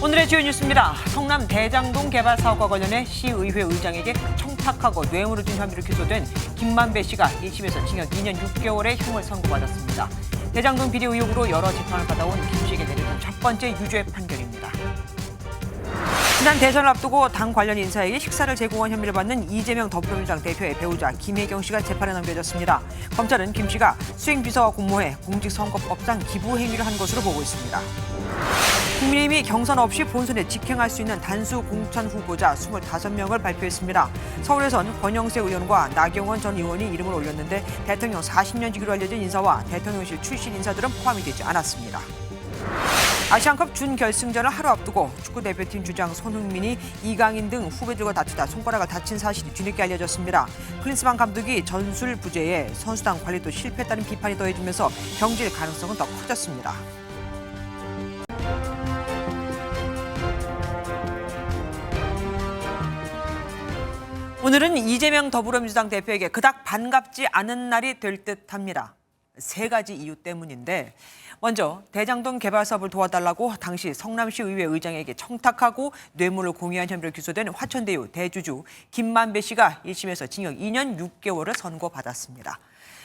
오늘의 주요 뉴스입니다. 성남 대장동 개발 사업과 관련해 시의회 의장에게 청탁하고 뇌물을 준 혐의로 기소된 김만배 씨가 1심에서 징역 2년 6개월의 형을 선고받았습니다. 대장동 비리 의혹으로 여러 재판을 받아온 김 씨에게 내려진 첫 번째 유죄 판결입니다. 지난 대선을 앞두고 당 관련 인사에게 식사를 제공한 혐의를 받는 이재명 더불어민주당 대표의 배우자 김혜경 씨가 재판에 넘겨졌습니다. 검찰은 김 씨가 수행비서와 공모해 공직선거법상 기부 행위를 한 것으로 보고 있습니다. 국민의힘이 경선 없이 본선에 직행할 수 있는 단수 공천 후보자 25명을 발표했습니다. 서울에선 권영세 의원과 나경원 전 의원이 이름을 올렸는데 대통령 40년지기로 알려진 인사와 대통령실 출신 인사들은 포함이 되지 않았습니다. 아시안컵 준결승전을 하루 앞두고 축구대표팀 주장 손흥민이 이강인 등 후배들과 다투다 손가락을 다친 사실이 뒤늦게 알려졌습니다. 클린스만 감독이 전술 부재에 선수단 관리도 실패했다는 비판이 더해지면서 경질 가능성은 더 커졌습니다. 오늘은 이재명 더불어민주당 대표에게 그닥 반갑지 않은 날이 될 듯합니다. 세 가지 이유 때문인데 먼저 대장동 개발 사업을 도와달라고 당시 성남시 의회 의장에게 청탁하고 뇌물을 공유한 혐의로 기소된 화천대유 대주주 김만배 씨가 1심에서 징역 2년 6개월을 선고받았습니다.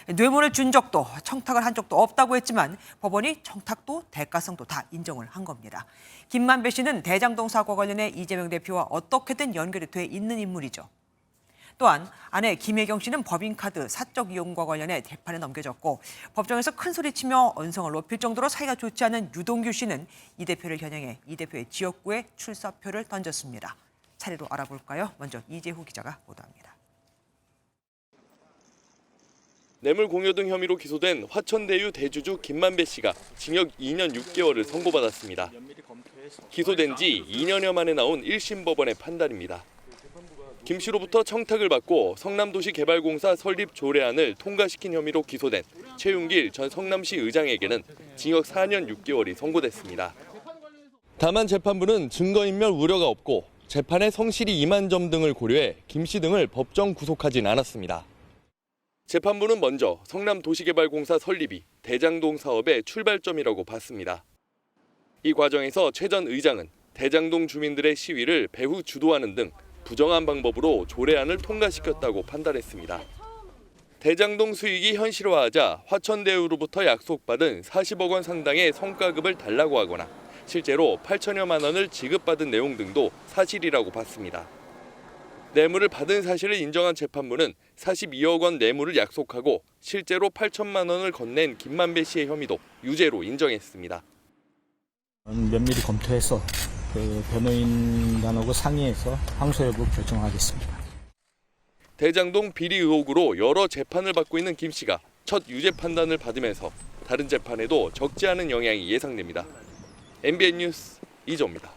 뇌물을 준 적도 청탁을 한 적도 없다고 했지만 법원이 청탁도 대가성도 다 인정을 한 겁니다. 김만배 씨는 대장동 사업과 관련해 이재명 대표와 어떻게든 연결이 돼 있는 인물이죠. 또한 아내 김혜경 씨는 법인카드 사적 이용과 관련해 재판에 넘겨졌고 법정에서 큰 소리치며 언성을 높일 정도로 사이가 좋지 않은 유동규 씨는 이 대표를 겨냥해 이 대표의 지역구에 출사표를 던졌습니다. 차례로 알아볼까요? 먼저 이재후 기자가 보도합니다. 뇌물 공여 등 혐의로 기소된 화천대유 대주주 김만배 씨가 징역 2년 6개월을 선고받았습니다. 기소된 지 2년여 만에 나온 1심 법원의 판단입니다. 김 씨로부터 청탁을 받고 성남도시개발공사 설립 조례안을 통과시킨 혐의로 기소된 최윤길 전 성남시 의장에게는 징역 4년 6개월이 선고됐습니다. 다만 재판부는 증거인멸 우려가 없고 재판의 성실이 임한 점 등을 고려해 김 씨 등을 법정 구속하진 않았습니다. 재판부는 먼저 성남도시개발공사 설립이 대장동 사업의 출발점이라고 봤습니다. 이 과정에서 최 전 의장은 대장동 주민들의 시위를 배후 주도하는 등 부정한 방법으로 조례안을 통과시켰다고 판단했습니다. 대장동 수익이 현실화하자 화천대유로부터 약속받은 40억 원 상당의 성과급을 달라고 하거나 실제로 8천여만 원을 지급받은 내용 등도 사실이라고 봤습니다. 뇌물을 받은 사실을 인정한 재판부는 42억 원 뇌물을 약속하고 실제로 8천만 원을 건넨 김만배 씨의 혐의도 유죄로 인정했습니다. 면밀히 검토해서 변호인단하고 상의해서 항소 여부 결정하겠습니다. 대장동 비리 의혹으로 여러 재판을 받고 있는 김 씨가 첫 유죄 판단을 받으면서 다른 재판에도 적지 않은 영향이 예상됩니다. MBN 뉴스 이조입니다.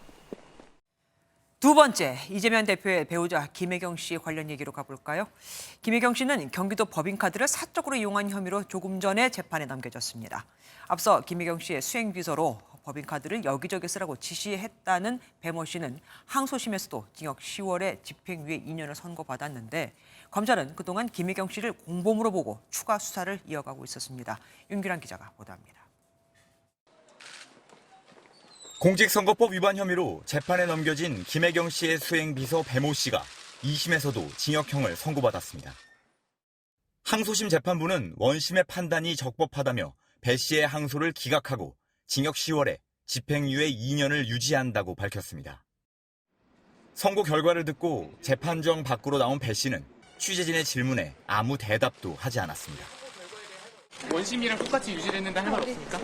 두 번째, 이재명 대표의 배우자 김혜경 씨 관련 얘기로 가볼까요? 김혜경 씨는 경기도 법인카드를 사적으로 이용한 혐의로 조금 전에 재판에 넘겨졌습니다. 앞서 김혜경 씨의 수행비서로 법인카드를 여기저기 쓰라고 지시했다는 배모 씨는 항소심에서도 징역 10월에 집행유예 2년을 선고받았는데 검찰은 그동안 김혜경 씨를 공범으로 보고 추가 수사를 이어가고 있었습니다. 윤규란 기자가 보도합니다. 공직선거법 위반 혐의로 재판에 넘겨진 김혜경 씨의 수행비서 배모 씨가 2심에서도 징역형을 선고받았습니다. 항소심 재판부는 원심의 판단이 적법하다며 배 씨의 항소를 기각하고 징역 10월에 집행유예 2년을 유지한다고 밝혔습니다. 선고 결과를 듣고 재판정 밖으로 나온 배 씨는 취재진의 질문에 아무 대답도 하지 않았습니다. 원심이랑 똑같이 유지됐는데 할 말 없습니까?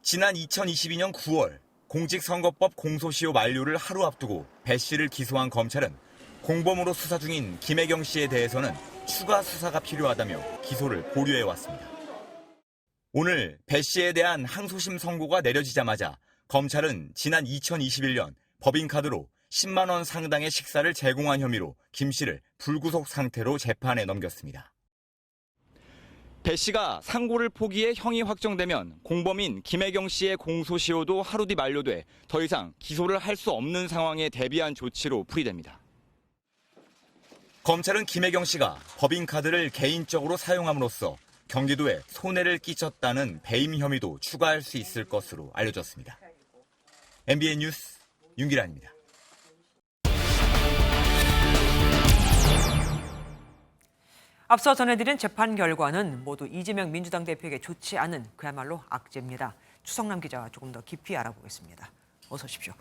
지난 2022년 9월 공직선거법 공소시효 만료를 하루 앞두고 배 씨를 기소한 검찰은 공범으로 수사 중인 김혜경 씨에 대해서는 추가 수사가 필요하다며 기소를 보류해왔습니다. 오늘 배 씨에 대한 항소심 선고가 내려지자마자 검찰은 지난 2021년 법인카드로 10만 원 상당의 식사를 제공한 혐의로 김 씨를 불구속 상태로 재판에 넘겼습니다. 배 씨가 상고를 포기해 형이 확정되면 공범인 김혜경 씨의 공소시효도 하루 뒤 만료돼 더 이상 기소를 할 수 없는 상황에 대비한 조치로 풀이됩니다. 검찰은 김혜경 씨가 법인카드를 개인적으로 사용함으로써 경기도에 손해를 끼쳤다는 배임 혐의도 추가할 수 있을 것으로 알려졌습니다. MBN 뉴스 윤기란입니다. 앞서 전해드린 재판 결과는 모두 이재명 민주당 대표에게 좋지 않은 그야말로 악재입니다. 추성남 기자와 조금 더 깊이 알아보겠습니다. 어서 오십시오.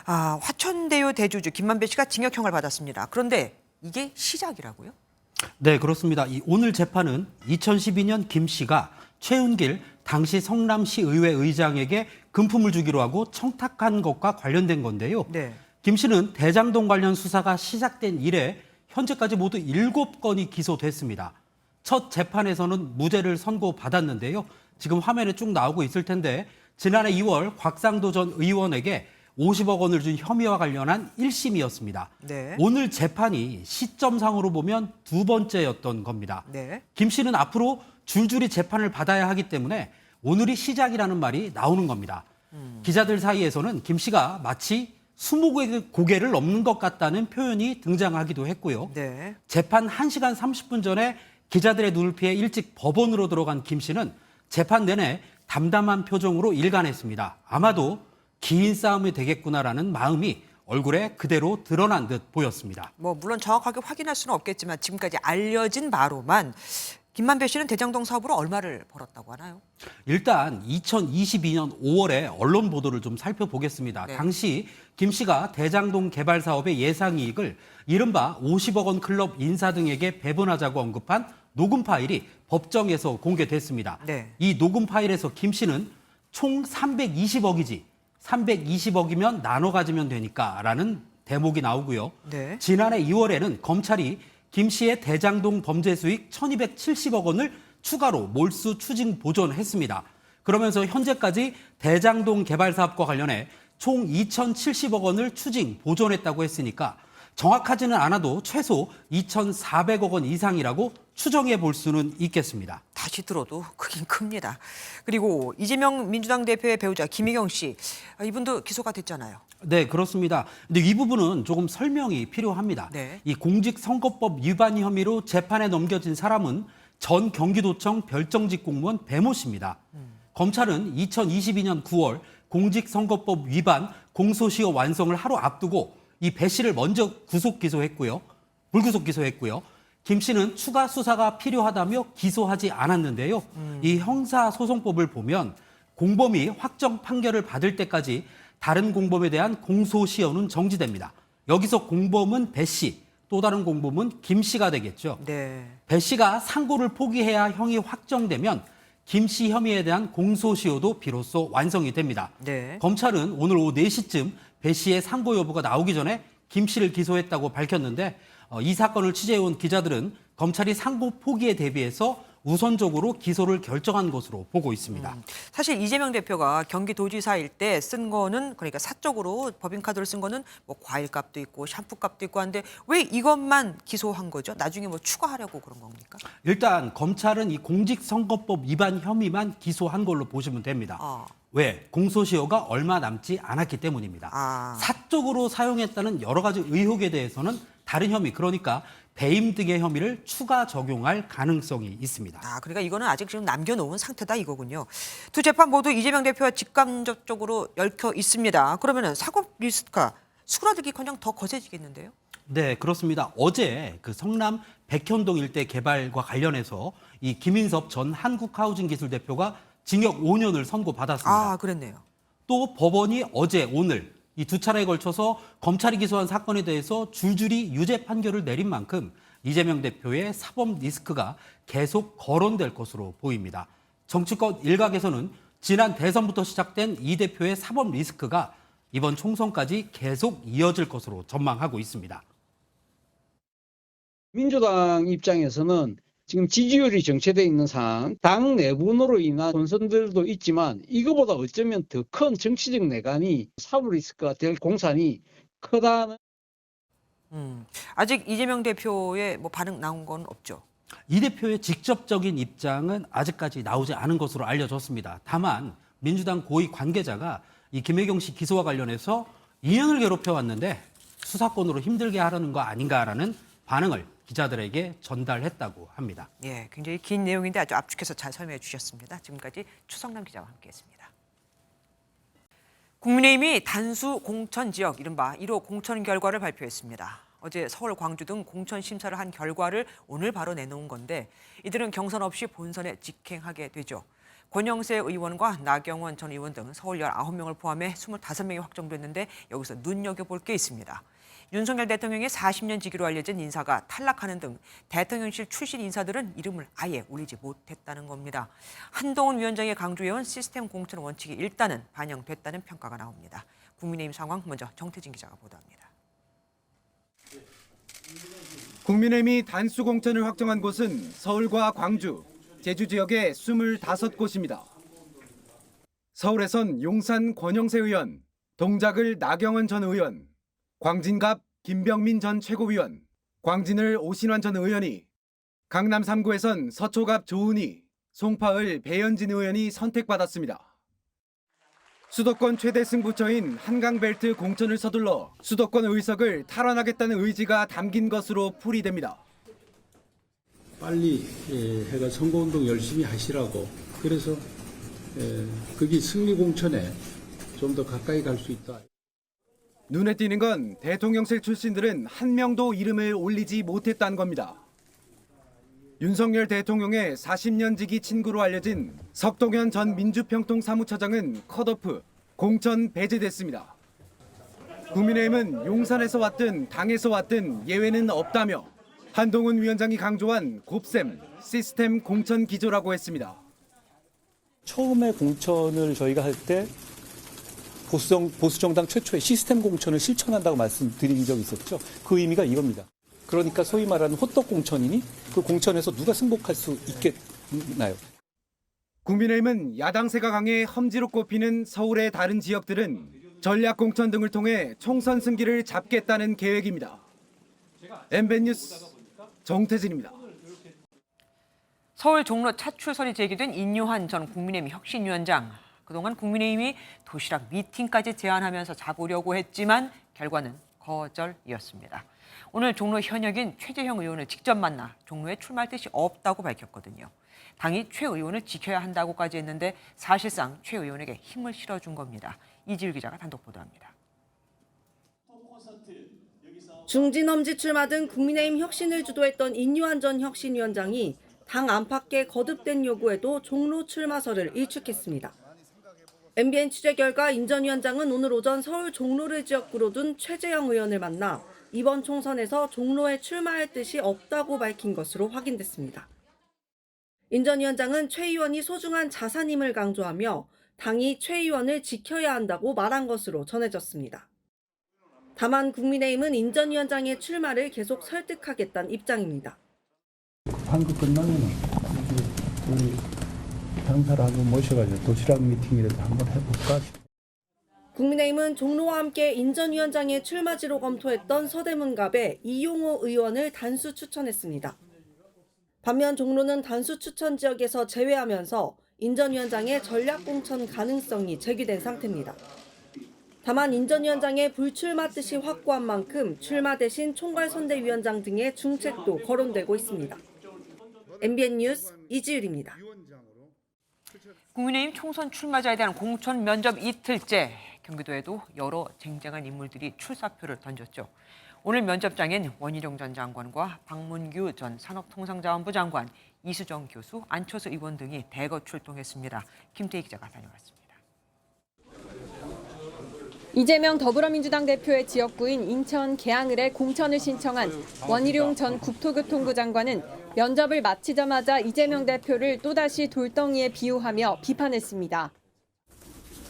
화천대유 대주주 김만배 씨가 징역형을 받았습니다. 그런데 이게 시작이라고요? 네, 그렇습니다. 오늘 재판은 2012년 김 씨가 최은길 당시 성남시 의회 의장에게 금품을 주기로 하고 청탁한 것과 관련된 건데요. 네. 김 씨는 대장동 관련 수사가 시작된 이래 현재까지 모두 7건이 기소됐습니다. 첫 재판에서는 무죄를 선고받았는데요. 지금 화면에 쭉 나오고 있을 텐데 지난해 2월 곽상도 전 의원에게 50억 원을 준 혐의와 관련한 1심이었습니다. 네. 오늘 재판이 시점상으로 보면 두 번째였던 겁니다. 네. 김 씨는 앞으로 줄줄이 재판을 받아야 하기 때문에 오늘이 시작이라는 말이 나오는 겁니다. 기자들 사이에서는 김 씨가 마치 20개의 고개를 넘는 것 같다는 표현이 등장하기도 했고요. 네. 재판 1시간 30분 전에 기자들의 눈을 피해 일찍 법원으로 들어간 김 씨는 재판 내내 담담한 표정으로 일관했습니다. 아마도 긴 싸움이 되겠구나라는 마음이 얼굴에 그대로 드러난 듯 보였습니다. 물론 정확하게 확인할 수는 없겠지만 지금까지 알려진 바로만 김만배 씨는 대장동 사업으로 얼마를 벌었다고 하나요? 일단 2022년 5월에 언론 보도를 좀 살펴보겠습니다. 네. 당시 김 씨가 대장동 개발 사업의 예상이익을 이른바 50억 원 클럽 인사 등에게 배분하자고 언급한 녹음 파일이 법정에서 공개됐습니다. 네. 이 녹음 파일에서 김 씨는 총 320억이지 320억이면 나눠 가지면 되니까라는 대목이 나오고요. 네. 지난해 2월에는 검찰이 김 씨의 대장동 범죄 수익 1,270억 원을 추가로 몰수 추징 보존했습니다. 그러면서 현재까지 대장동 개발 사업과 관련해 총 2,070억 원을 추징 보존했다고 했으니까 정확하지는 않아도 최소 2,400억 원 이상이라고 추정해 볼 수는 있겠습니다. 다시 들어도 크긴 큽니다. 그리고 이재명 민주당 대표의 배우자 김희경 씨, 이분도 기소가 됐잖아요. 네, 그렇습니다. 근데 이 부분은 조금 설명이 필요합니다. 네. 이 공직선거법 위반 혐의로 재판에 넘겨진 사람은 전 경기도청 별정직 공무원 배모 씨입니다. 검찰은 2022년 9월 공직선거법 위반 공소시효 완성을 하루 앞두고 이 배 씨를 먼저 구속 기소했고요. 불구속 기소했고요. 김 씨는 추가 수사가 필요하다며 기소하지 않았는데요. 이 형사소송법을 보면 공범이 확정 판결을 받을 때까지 다른 공범에 대한 공소시효는 정지됩니다. 여기서 공범은 배 씨, 또 다른 공범은 김 씨가 되겠죠. 네. 배 씨가 상고를 포기해야 형이 확정되면 김 씨 혐의에 대한 공소시효도 비로소 완성이 됩니다. 네. 검찰은 오늘 오후 4시쯤 배 씨의 상고 여부가 나오기 전에 김 씨를 기소했다고 밝혔는데 이 사건을 취재해온 기자들은 검찰이 상고 포기에 대비해서 우선적으로 기소를 결정한 것으로 보고 있습니다. 사실 이재명 대표가 경기도지사일 때 쓴 거는 그러니까 사적으로 법인카드를 쓴 거는 과일값도 있고 샴푸값도 있고 한데 왜 이것만 기소한 거죠? 나중에 추가하려고 그런 겁니까? 일단 검찰은 이 공직선거법 위반 혐의만 기소한 걸로 보시면 됩니다. 왜? 공소시효가 얼마 남지 않았기 때문입니다. 사적으로 사용했다는 여러 가지 의혹에 대해서는 다른 혐의, 그러니까 배임 등의 혐의를 추가 적용할 가능성이 있습니다. 그러니까 이거는 아직 지금 남겨놓은 상태다 이거군요. 두 재판 모두 이재명 대표와 직간접적으로 얽혀 있습니다. 그러면은 사법 리스크가 수그라들기커녕 더 거세지겠는데요? 네, 그렇습니다. 어제 그 성남 백현동 일대 개발과 관련해서 이 김인섭 전 한국하우징 기술 대표가 징역 5년을 선고받았습니다. 그랬네요. 또 법원이 어제, 오늘 이 두 차례에 걸쳐서 검찰이 기소한 사건에 대해서 줄줄이 유죄 판결을 내린 만큼 이재명 대표의 사법 리스크가 계속 거론될 것으로 보입니다. 정치권 일각에서는 지난 대선부터 시작된 이 대표의 사법 리스크가 이번 총선까지 계속 이어질 것으로 전망하고 있습니다. 민주당 입장에서는 지금 지지율이 정체되어 있는 상황, 당 내분으로 인한 혼선들도 있지만 이거보다 어쩌면 더 큰 정치적 내관이 사법 리스크가 될 공산이 크다는. 아직 이재명 대표의 반응 나온 건 없죠? 이 대표의 직접적인 입장은 아직까지 나오지 않은 것으로 알려졌습니다. 다만 민주당 고위 관계자가 이 김혜경 씨 기소와 관련해서 2년을 괴롭혀왔는데 수사권으로 힘들게 하려는 거 아닌가라는 반응을 기자들에게 전달했다고 합니다. 예, 굉장히 긴 내용인데 아주 압축해서 잘 설명해 주셨습니다. 지금까지 추성남 기자와 함께했습니다. 국민의힘이 단수 공천 지역 이른바 1호 공천 결과를 발표했습니다. 어제 서울, 광주 등 공천 심사를 한 결과를 오늘 바로 내놓은 건데 이들은 경선 없이 본선에 직행하게 되죠. 권영세 의원과 나경원 전 의원 등 서울 19명을 포함해 25명이 확정됐는데 여기서 눈여겨볼 게 있습니다. 윤석열 대통령의 40년 지기로 알려진 인사가 탈락하는 등 대통령실 출신 인사들은 이름을 아예 올리지 못했다는 겁니다. 한동훈 위원장의 강조해온 시스템 공천 원칙이 일단은 반영됐다는 평가가 나옵니다. 국민의힘 상황 먼저 정태진 기자가 보도합니다. 국민의힘이 단수 공천을 확정한 곳은 서울과 광주, 제주 지역의 25곳입니다. 서울에선 용산 권영세 의원, 동작을 나경원 전 의원, 광진갑 김병민 전 최고위원, 광진을 오신환 전 의원이, 강남 3구에선 서초갑 조은희, 송파을 배현진 의원이 선택받았습니다. 수도권 최대 승부처인 한강벨트 공천을 서둘러 수도권 의석을 탈환하겠다는 의지가 담긴 것으로 풀이됩니다. 빨리 해가 선거운동 열심히 하시라고, 그래서 거기 승리공천에 좀 더 가까이 갈 수 있다. 눈에 띄는 건 대통령실 출신들은 한 명도 이름을 올리지 못했다는 겁니다. 윤석열 대통령의 40년 지기 친구로 알려진 석동현 전 민주평통 사무처장은 컷오프, 공천 배제됐습니다. 국민의힘은 용산에서 왔든 당에서 왔든 예외는 없다며 한동훈 위원장이 강조한 곱셈, 시스템 공천 기조라고 했습니다. 처음에 공천을 저희가 할 때 보수정당 최초의 시스템 공천을 실천한다고 말씀드린 적이 있었죠. 그 의미가 이겁니다. 그러니까 소위 말하는 호떡 공천이니 그 공천에서 누가 승복할 수 있겠나요? 국민의힘은 야당세가 강해 험지로 꼽히는 서울의 다른 지역들은 전략 공천 등을 통해 총선 승기를 잡겠다는 계획입니다. MBN 뉴스 정태진입니다. 서울 종로 차출설이 제기된 인유한 전 국민의힘 혁신위원장. 그동안 국민의힘이 도시락 미팅까지 제안하면서 잡으려고 했지만 결과는 거절이었습니다. 오늘 종로 현역인 최재형 의원을 직접 만나 종로에 출마할 뜻이 없다고 밝혔거든요. 당이 최 의원을 지켜야 한다고까지 했는데 사실상 최 의원에게 힘을 실어준 겁니다. 이지율 기자가 단독 보도합니다. 중진험지 출마 등 국민의힘 혁신을 주도했던 인유한 전 혁신위원장이 당 안팎의 거듭된 요구에도 종로 출마설을 일축했습니다. MBN 취재 결과 인 전 위원장은 오늘 오전 서울 종로를 지역구로 둔 최재형 의원을 만나 이번 총선에서 종로에 출마할 뜻이 없다고 밝힌 것으로 확인됐습니다. 인 전 위원장은 최 의원이 소중한 자산임을 강조하며 당이 최 의원을 지켜야 한다고 말한 것으로 전해졌습니다. 다만 국민의힘은 인 전 위원장의 출마를 계속 설득하겠다는 입장입니다. 방금 끝나면 우리 당사를 한번 모셔가지고 도시락 미팅이라도 한번 해볼까? 국민의힘은 종로와 함께 인 전 위원장의 출마지로 검토했던 서대문갑의 이용호 의원을 단수 추천했습니다. 반면 종로는 단수 추천 지역에서 제외하면서 인 전 위원장의 전략 공천 가능성이 제기된 상태입니다. 다만 인 전 위원장의 불출마 뜻이 확고한 만큼 출마 대신 총괄선대위원장 등의 중책도 거론되고 있습니다. MBN 뉴스 이지율입니다. 국민의힘 총선 출마자에 대한 공천 면접 이틀째, 경기도에도 여러 쟁쟁한 인물들이 출사표를 던졌죠. 오늘 면접장엔 원희룡 전 장관과 박문규 전 산업통상자원부 장관, 이수정 교수, 안철수 의원 등이 대거 출동했습니다. 김태희 기자가 다녀왔습니다. 이재명 더불어민주당 대표의 지역구인 인천 계양을에 공천을 신청한 원희룡 전 국토교통부 장관은 면접을 마치자마자 이재명 대표를 또다시 돌덩이에 비유하며 비판했습니다.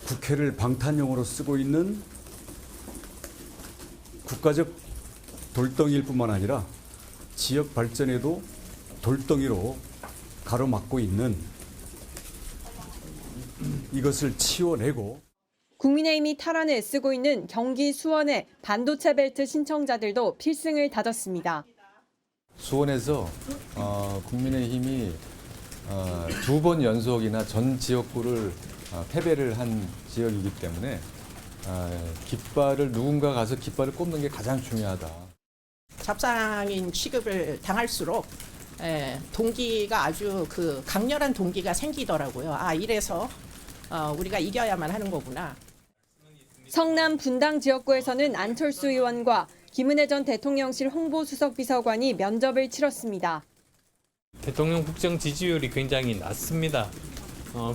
국회를 방탄용으로 쓰고 있는 국가적 돌덩이일 뿐만 아니라 지역 발전에도 돌덩이로 가로막고 있는, 이것을 치워내고 국민의힘이 탈환을 애쓰고 있는 경기 수원의 반도체 벨트 신청자들도 필승을 다졌습니다. 수원에서 국민의힘이 2번 연속이나 전 지역구를 패배를 한 지역이기 때문에 깃발을 누군가 가서 깃발을 꼽는 게 가장 중요하다. 잡상인 취급을 당할수록 동기가 아주 강렬한 동기가 생기더라고요. 이래서 우리가 이겨야만 하는 거구나. 성남 분당 지역구에서는 안철수 의원과 김은혜 전 대통령실 홍보수석 비서관이 면접을 치렀습니다. 대통령 국정 지지율이 굉장히 낮습니다.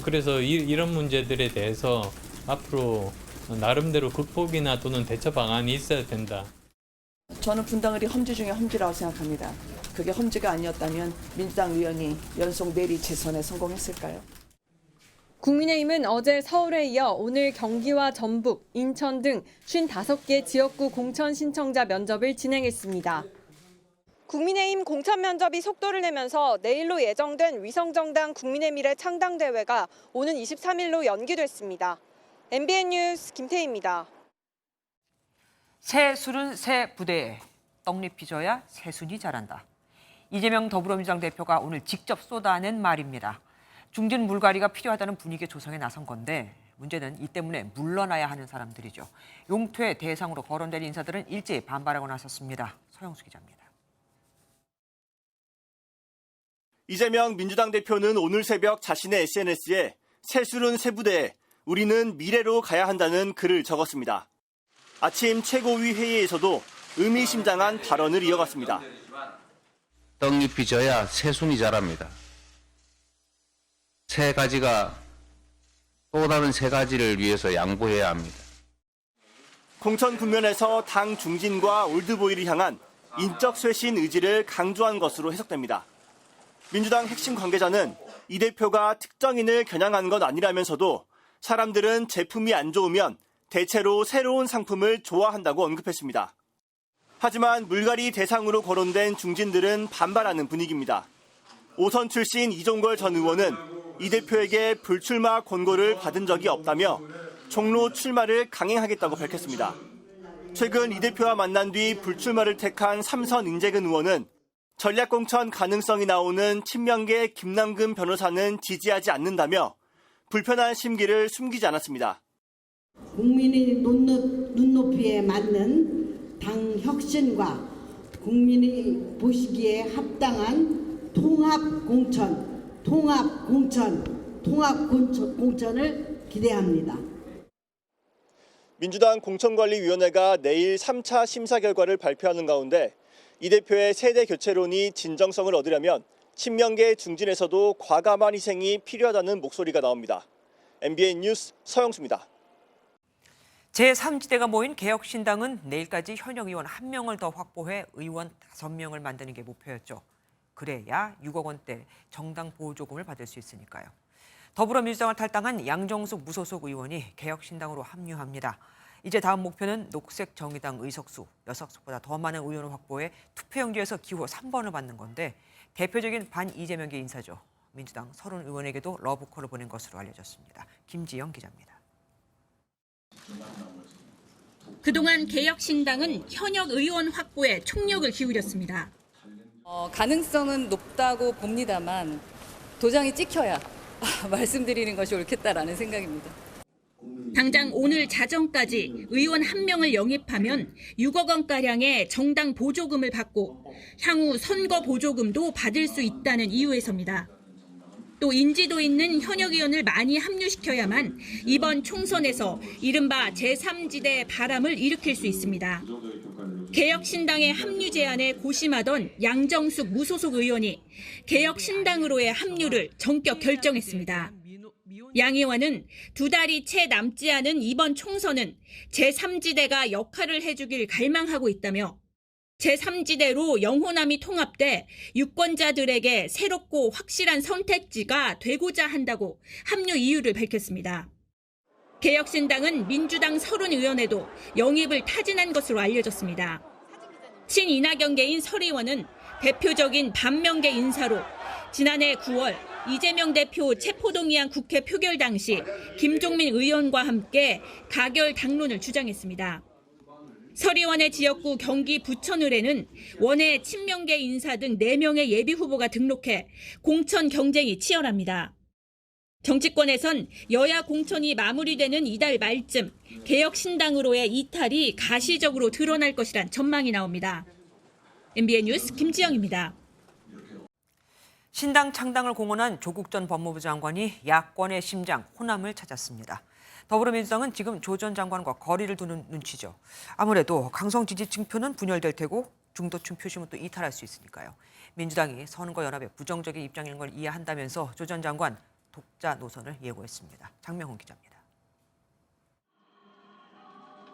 그래서 이런 문제들에 대해서 앞으로 나름대로 극복이나 또는 대처 방안이 있어야 된다. 저는 분당을이 험지 중에 험지라고 생각합니다. 그게 험지가 아니었다면 민주당 의원이 연속 내리 재선에 성공했을까요? 국민의힘은 어제 서울에 이어 오늘 경기와 전북, 인천 등 55개 지역구 공천 신청자 면접을 진행했습니다. 국민의힘 공천 면접이 속도를 내면서 내일로 예정된 위성정당 국민의 미래 창당대회가 오는 23일로 연기됐습니다. MBN 뉴스 김태희입니다. 새 술은 새 부대에, 떡잎 빚어야 새순이 자란다. 이재명 더불어민주당 대표가 오늘 직접 쏟아낸 말입니다. 중진 물갈이가 필요하다는 분위기 조성에 나선 건데 문제는 이 때문에 물러나야 하는 사람들이죠. 용퇴 대상으로 거론된 인사들은 일제히 반발하고 나섰습니다. 서영수 기자입니다. 이재명 민주당 대표는 오늘 새벽 자신의 SNS에 새술은 새 부대에 우리는 미래로 가야 한다는 글을 적었습니다. 아침 최고위 회의에서도 의미심장한 발언을 이어갔습니다. 떡잎이 져야 새순이 자랍니다. 새 가지가 또 다른 새 가지를 위해서 양보해야 합니다. 공천 국면에서 당 중진과 올드보이를 향한 인적 쇄신 의지를 강조한 것으로 해석됩니다. 민주당 핵심 관계자는 이 대표가 특정인을 겨냥한 건 아니라면서도 사람들은 제품이 안 좋으면 대체로 새로운 상품을 좋아한다고 언급했습니다. 하지만 물갈이 대상으로 거론된 중진들은 반발하는 분위기입니다. 오선 출신 이종걸 전 의원은 이 대표에게 불출마 권고를 받은 적이 없다며 종로 출마를 강행하겠다고 밝혔습니다. 최근 이 대표와 만난 뒤 불출마를 택한 삼선 인재근 의원은 전략공천 가능성이 나오는 친명계 김남근 변호사는 지지하지 않는다며 불편한 심기를 숨기지 않았습니다. 국민의 눈높이에 맞는 당 혁신과 국민이 보시기에 합당한 통합공천을 기대합니다. 민주당 공천관리위원회가 내일 3차 심사 결과를 발표하는 가운데 이 대표의 세대 교체론이 진정성을 얻으려면 친명계 중진에서도 과감한 희생이 필요하다는 목소리가 나옵니다. MBN 뉴스 서영수입니다. 제3지대가 모인 개혁신당은 내일까지 현역 의원 1명을 더 확보해 의원 5명을 만드는 게 목표였죠. 그래야 6억 원대 정당 보조금을 받을 수 있으니까요. 더불어민주당을 탈당한 양정숙 무소속 의원이 개혁신당으로 합류합니다. 이제 다음 목표는 녹색정의당 의석수 6석보다 더 많은 의원을 확보해 투표용지에서 기호 3번을 받는 건데 대표적인 반이재명계 인사죠. 민주당 30의원에게도 러브콜을 보낸 것으로 알려졌습니다. 김지영 기자입니다. 그동안 개혁신당은 현역 의원 확보에 총력을 기울였습니다. 가능성은 높다고 봅니다만 도장이 찍혀야 말씀드리는 것이 옳겠다라는 생각입니다. 당장 오늘 자정까지 의원 1명을 영입하면 6억 원가량의 정당 보조금을 받고 향후 선거 보조금도 받을 수 있다는 이유에서입니다. 또 인지도 있는 현역 의원을 많이 합류시켜야만 이번 총선에서 이른바 제3지대 바람을 일으킬 수 있습니다. 개혁신당의 합류 제안에 고심하던 양정숙 무소속 의원이 개혁신당으로의 합류를 전격 결정했습니다. 양 의원은 2달이 채 남지 않은 이번 총선은 제3지대가 역할을 해주길 갈망하고 있다며 제3지대로 영호남이 통합돼 유권자들에게 새롭고 확실한 선택지가 되고자 한다고 합류 이유를 밝혔습니다. 개혁신당은 민주당 30의원에도 영입을 타진한 것으로 알려졌습니다. 친이낙연계인 설 의원은 대표적인 반명계 인사로 지난해 9월 이재명 대표 체포동의안 국회 표결 당시 김종민 의원과 함께 가결 당론을 주장했습니다. 설 의원의 지역구 경기 부천을에는 원외 친명계 인사 등 4명의 예비후보가 등록해 공천 경쟁이 치열합니다. 정치권에선 여야 공천이 마무리되는 이달 말쯤 개혁신당으로의 이탈이 가시적으로 드러날 것이란 전망이 나옵니다. MBN 뉴스 김지영입니다. 신당 창당을 공언한 조국 전 법무부 장관이 야권의 심장 호남을 찾았습니다. 더불어민주당은 지금 조 전 장관과 거리를 두는 눈치죠. 아무래도 강성 지지층표는 분열될 테고 중도층 표심은 또 이탈할 수 있으니까요. 민주당이 선거연합의 부정적인 입장인 걸 이해한다면서 조 전 장관 독자 노선을 예고했습니다. 장명훈 기자입니다.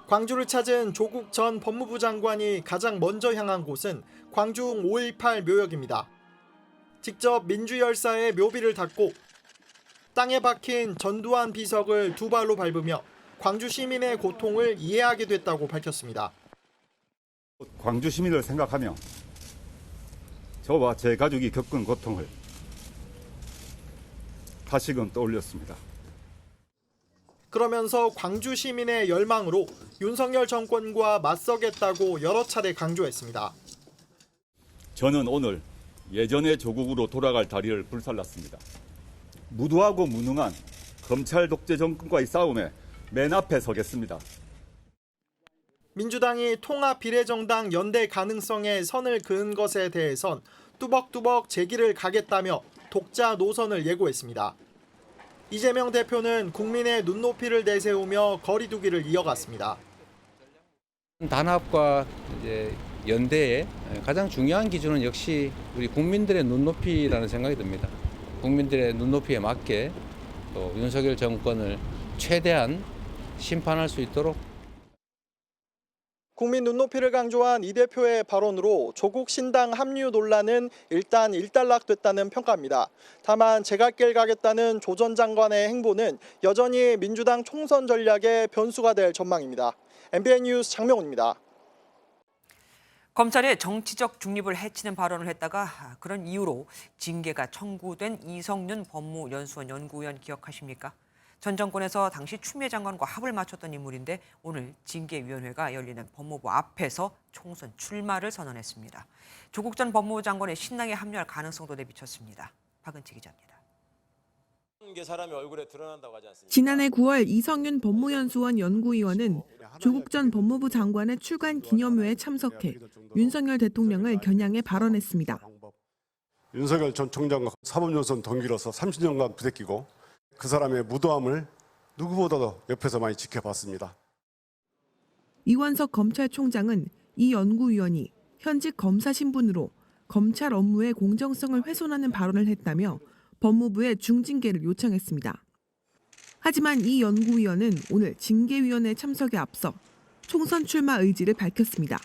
광주를 찾은 조국 전 법무부 장관이 가장 먼저 향한 곳은 광주웅 5.18 묘역입니다. 직접 민주열사의 묘비를 닫고 땅에 박힌 전두환 비석을 두 발로 밟으며 광주 시민의 고통을 이해하게 됐다고 밝혔습니다. 광주 시민을 생각하며 저와 제 가족이 겪은 고통을 다시금 떠올렸습니다. 그러면서 광주 시민의 열망으로 윤석열 정권과 맞서겠다고 여러 차례 강조했습니다. 저는 오늘 예전의 조국으로 돌아갈 다리를 불살랐습니다. 무도하고 무능한 검찰 독재 정권과의 싸움에 맨 앞에 서겠습니다. 민주당이 통합 비례정당 연대 가능성에 선을 그은 것에 대해선 뚜벅뚜벅 제기를 가겠다며 독자 노선을 예고했습니다. 이재명 대표는 국민의 눈높이를 내세우며 거리두기를 이어갔습니다. 단합과 이제 연대의 가장 중요한 기준은 역시 우리 국민들의 눈높이라는 생각이 듭니다. 국민들의 눈높이에 맞게 또 윤석열 정권을 최대한 심판할 수 있도록. 국민 눈높이를 강조한 이 대표의 발언으로 조국 신당 합류 논란은 일단 일단락됐다는 평가입니다. 다만 제갓길 가겠다는 조 전 장관의 행보는 여전히 민주당 총선 전략의 변수가 될 전망입니다. MBN 뉴스 장명훈입니다. 검찰의 정치적 중립을 해치는 발언을 했다가 그런 이유로 징계가 청구된 이성윤 법무연수원 연구위원 기억하십니까? 전 정권에서 당시 추미애 장관과 합을 맞췄던 인물인데 오늘 징계위원회가 열리는 법무부 앞에서 총선 출마를 선언했습니다. 조국 전 법무부 장관의 신당에 합류할 가능성도 내비쳤습니다. 박은채 기자입니다. 지난해 9월 이성윤 법무연수원 연구위원은 조국 전 법무부 장관의 출관 기념회에 참석해 윤석열 대통령을 겨냥해 발언했습니다. 윤석열 전 총장과 사법연수원 동기로서 30년간 부대끼고 그 사람의 무도함을 누구보다도 옆에서 많이 지켜봤습니다. 이원석 검찰총장은 이 연구위원이 현직 검사 신분으로 검찰 업무의 공정성을 훼손하는 발언을 했다며 법무부에 중징계를 요청했습니다. 하지만 이 연구위원은 오늘 징계위원회 참석에 앞서 총선 출마 의지를 밝혔습니다.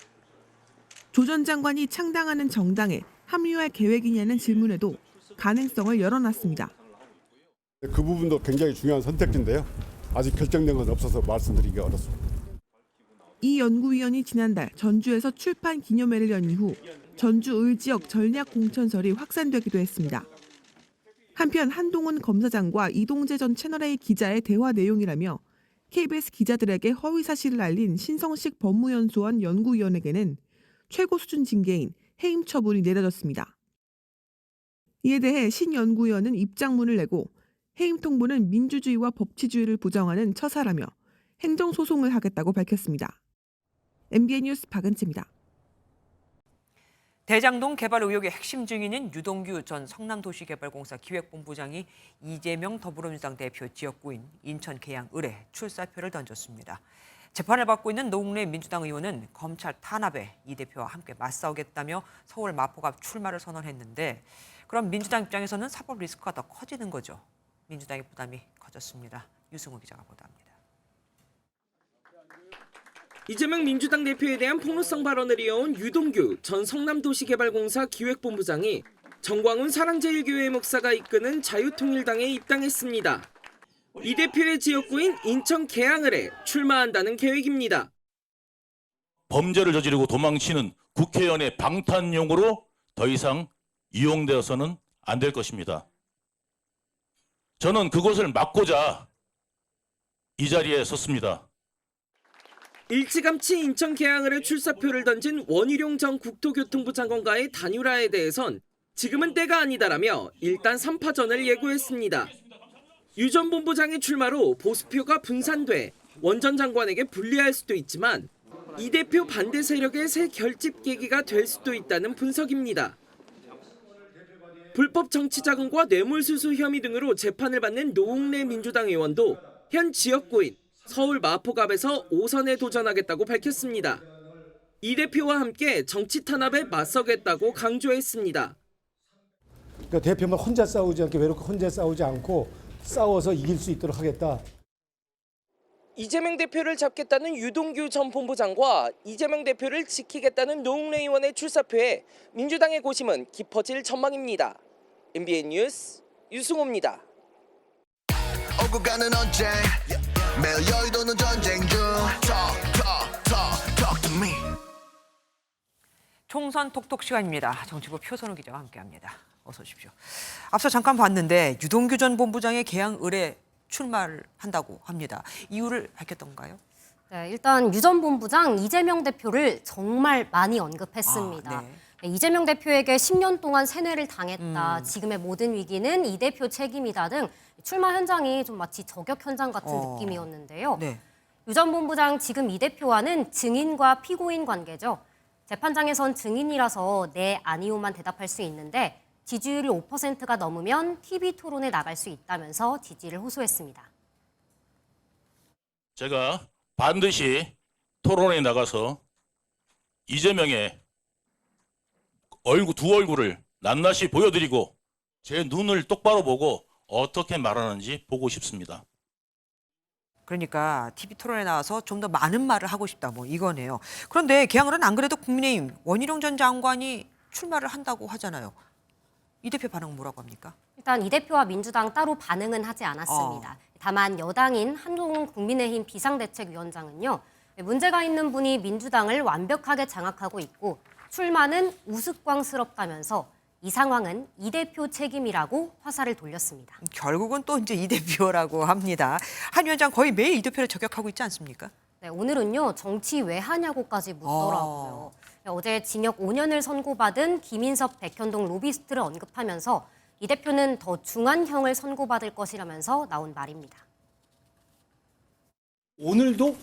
조 전 장관이 창당하는 정당에 합류할 계획이냐는 질문에도 가능성을 열어놨습니다. 그 부분도 굉장히 중요한 선택지인데요. 아직 결정된 건 없어서 말씀드리기 어렵습니다. 이 연구위원이 지난달 전주에서 출판 기념회를 연 이후 전주 을지역 전략 공천설이 확산되기도 했습니다. 한편 한동훈 검사장과 이동재 전 채널A 기자의 대화 내용이라며 KBS 기자들에게 허위 사실을 알린 신성식 법무연수원 연구위원에게는 최고 수준 징계인 해임 처분이 내려졌습니다. 이에 대해 신 연구위원은 입장문을 내고 해임 통보는 민주주의와 법치주의를 부정하는 처사라며 행정소송을 하겠다고 밝혔습니다. MBN 뉴스 박은채입니다. 대장동 개발 의혹의 핵심 증인인 유동규 전 성남도시개발공사 기획본부장이 이재명 더불어민주당 대표 지역구인 인천 계양 을에 출사표를 던졌습니다. 재판을 받고 있는 노웅래 민주당 의원은 검찰 탄압에 이 대표와 함께 맞싸우겠다며 서울 마포갑 출마를 선언했는데 그럼 민주당 입장에서는 사법 리스크가 더 커지는 거죠. 민주당의 부담이 커졌습니다. 유승우 기자가 보도합니다. 이재명 민주당 대표에 대한 폭로성 발언을 이어온 유동규 전 성남도시개발공사 기획본부장이 정광훈 사랑제일교회 목사가 이끄는 자유통일당에 입당했습니다. 이 대표의 지역구인 인천 계양을에 출마한다는 계획입니다. 범죄를 저지르고 도망치는 국회의원의 방탄용으로 더 이상 이용되어서는 안 될 것입니다. 저는 그것을 막고자 이 자리에 섰습니다. 일찌감치 인천 계양을에 출사표를 던진 원희룡 전 국토교통부 장관과의 단일화에 대해선 지금은 때가 아니다라며 일단 3파전을 예고했습니다. 유 전 본부장의 출마로 보수표가 분산돼 원 전 장관에게 불리할 수도 있지만 이 대표 반대 세력의 새 결집 계기가 될 수도 있다는 분석입니다. 불법 정치 자금과 뇌물수수 혐의 등으로 재판을 받는 노웅래 민주당 의원도 현 지역구인 서울 마포갑에서 5선에 도전하겠다고 밝혔습니다. 이 대표와 함께 정치 탄압에 맞서겠다고 강조했습니다. 그러니까 대표만 혼자 싸우지 않게 외롭게 혼자 싸우지 않고 싸워서 이길 수 있도록 하겠다. 이재명 대표를 잡겠다는 유동규 전 본부장과 이재명 대표를 지키겠다는 노웅래 의원의 출사표에 민주당의 고심은 깊어질 전망입니다. MBN 뉴스 유승호입니다. 오고 가는 언제 매일 여의도는 전쟁 중 Talk to me. 총선 톡톡 시간입니다. 정치부 표선우 기자와 함께합니다. 어서 오십시오. 앞서 잠깐 봤는데 유동규 전 본부장의 개항 의뢰 출마를 한다고 합니다. 이유를 밝혔던가요? 네, 일단 유 전 본부장 이재명 대표를 정말 많이 언급했습니다. 네, 이재명 대표에게 10년 동안 세뇌를 당했다. 지금의 모든 위기는 이 대표 책임이다 등 출마 현장이 좀 마치 저격 현장 같은 느낌이었는데요. 네. 유 전 본부장 지금 이 대표와는 증인과 피고인 관계죠. 재판장에선 증인이라서 네, 아니오만 대답할 수 있는데 지지율이 5%가 넘으면 TV 토론에 나갈 수 있다면서 지지를 호소했습니다. 제가 반드시 토론에 나가서 이재명의 두 얼굴을 낱낱이 보여드리고 제 눈을 똑바로 보고 어떻게 말하는지 보고 싶습니다. 그러니까 TV 토론에 나와서 좀 더 많은 말을 하고 싶다 뭐 이거네요. 그런데 개항을은 안 그래도 국민의힘 원희룡 전 장관이 출마를 한다고 하잖아요. 이 대표 반응은 뭐라고 합니까? 일단 이 대표와 민주당 따로 반응은 하지 않았습니다. 다만 여당인 한동훈 국민의힘 비상대책위원장은요. 문제가 있는 분이 민주당을 완벽하게 장악하고 있고 출마는 우스꽝스럽다면서 이 상황은 이 대표 책임이라고 화살을 돌렸습니다. 결국은 또 이제 이 대표라고 합니다. 한 위원장 거의 매일 이 대표를 저격하고 있지 않습니까? 네, 오늘은요. 정치 왜 하냐고까지 묻더라고요. 어제 징역 5년을 선고받은 김인섭 백현동 로비스트를 언급하면서 이 대표는 더 중한형을 선고받을 것이라면서 나온 말입니다. 오늘도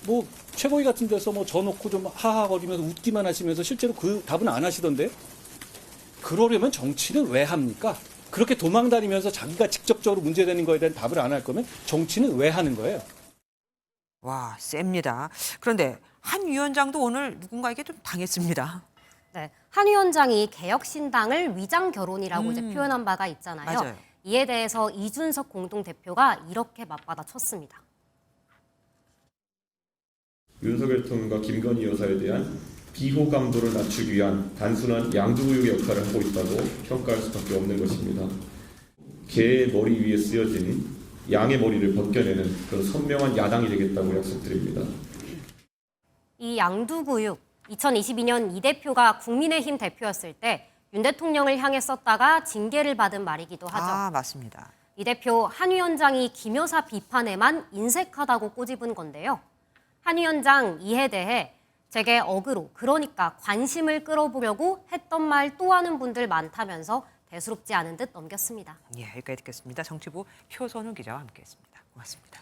뭐 최고위 같은 데서 뭐 져놓고 좀 하하거리면서 웃기만 하시면서 실제로 그 답은 안 하시던데 그러려면 정치는 왜 합니까? 그렇게 도망다니면서 자기가 직접적으로 문제되는 거에 대한 답을 안 할 거면 정치는 왜 하는 거예요? 와, 셉니다. 그런데 한 위원장도 오늘 누군가에게 좀 당했습니다. 네, 한 위원장이 개혁신당을 위장 결혼이라고 이제 표현한 바가 있잖아요. 맞아요. 이에 대해서 이준석 공동대표가 이렇게 맞받아쳤습니다. 윤석열 대통령과 김건희 여사에 대한 비호감도를 낮추기 위한 단순한 양두구육의 역할을 하고 있다고 평가할 수밖에 없는 것입니다. 개의 머리 위에 쓰여진 양의 머리를 벗겨내는 그런 선명한 야당이 되겠다고 약속드립니다. 이 양두구육, 2022년 이 대표가 국민의힘 대표였을 때 윤 대통령을 향해 썼다가 징계를 받은 말이기도 하죠. 아, 맞습니다. 이 대표 한 위원장이 김 여사 비판에만 인색하다고 꼬집은 건데요. 한 위원장 이에 대해 제게 억으로 그러니까 관심을 끌어보려고 했던 말 또 하는 분들 많다면서 대수롭지 않은 듯 넘겼습니다. 예, 여기까지 듣겠습니다. 정치부 표선우 기자와 함께했습니다. 고맙습니다.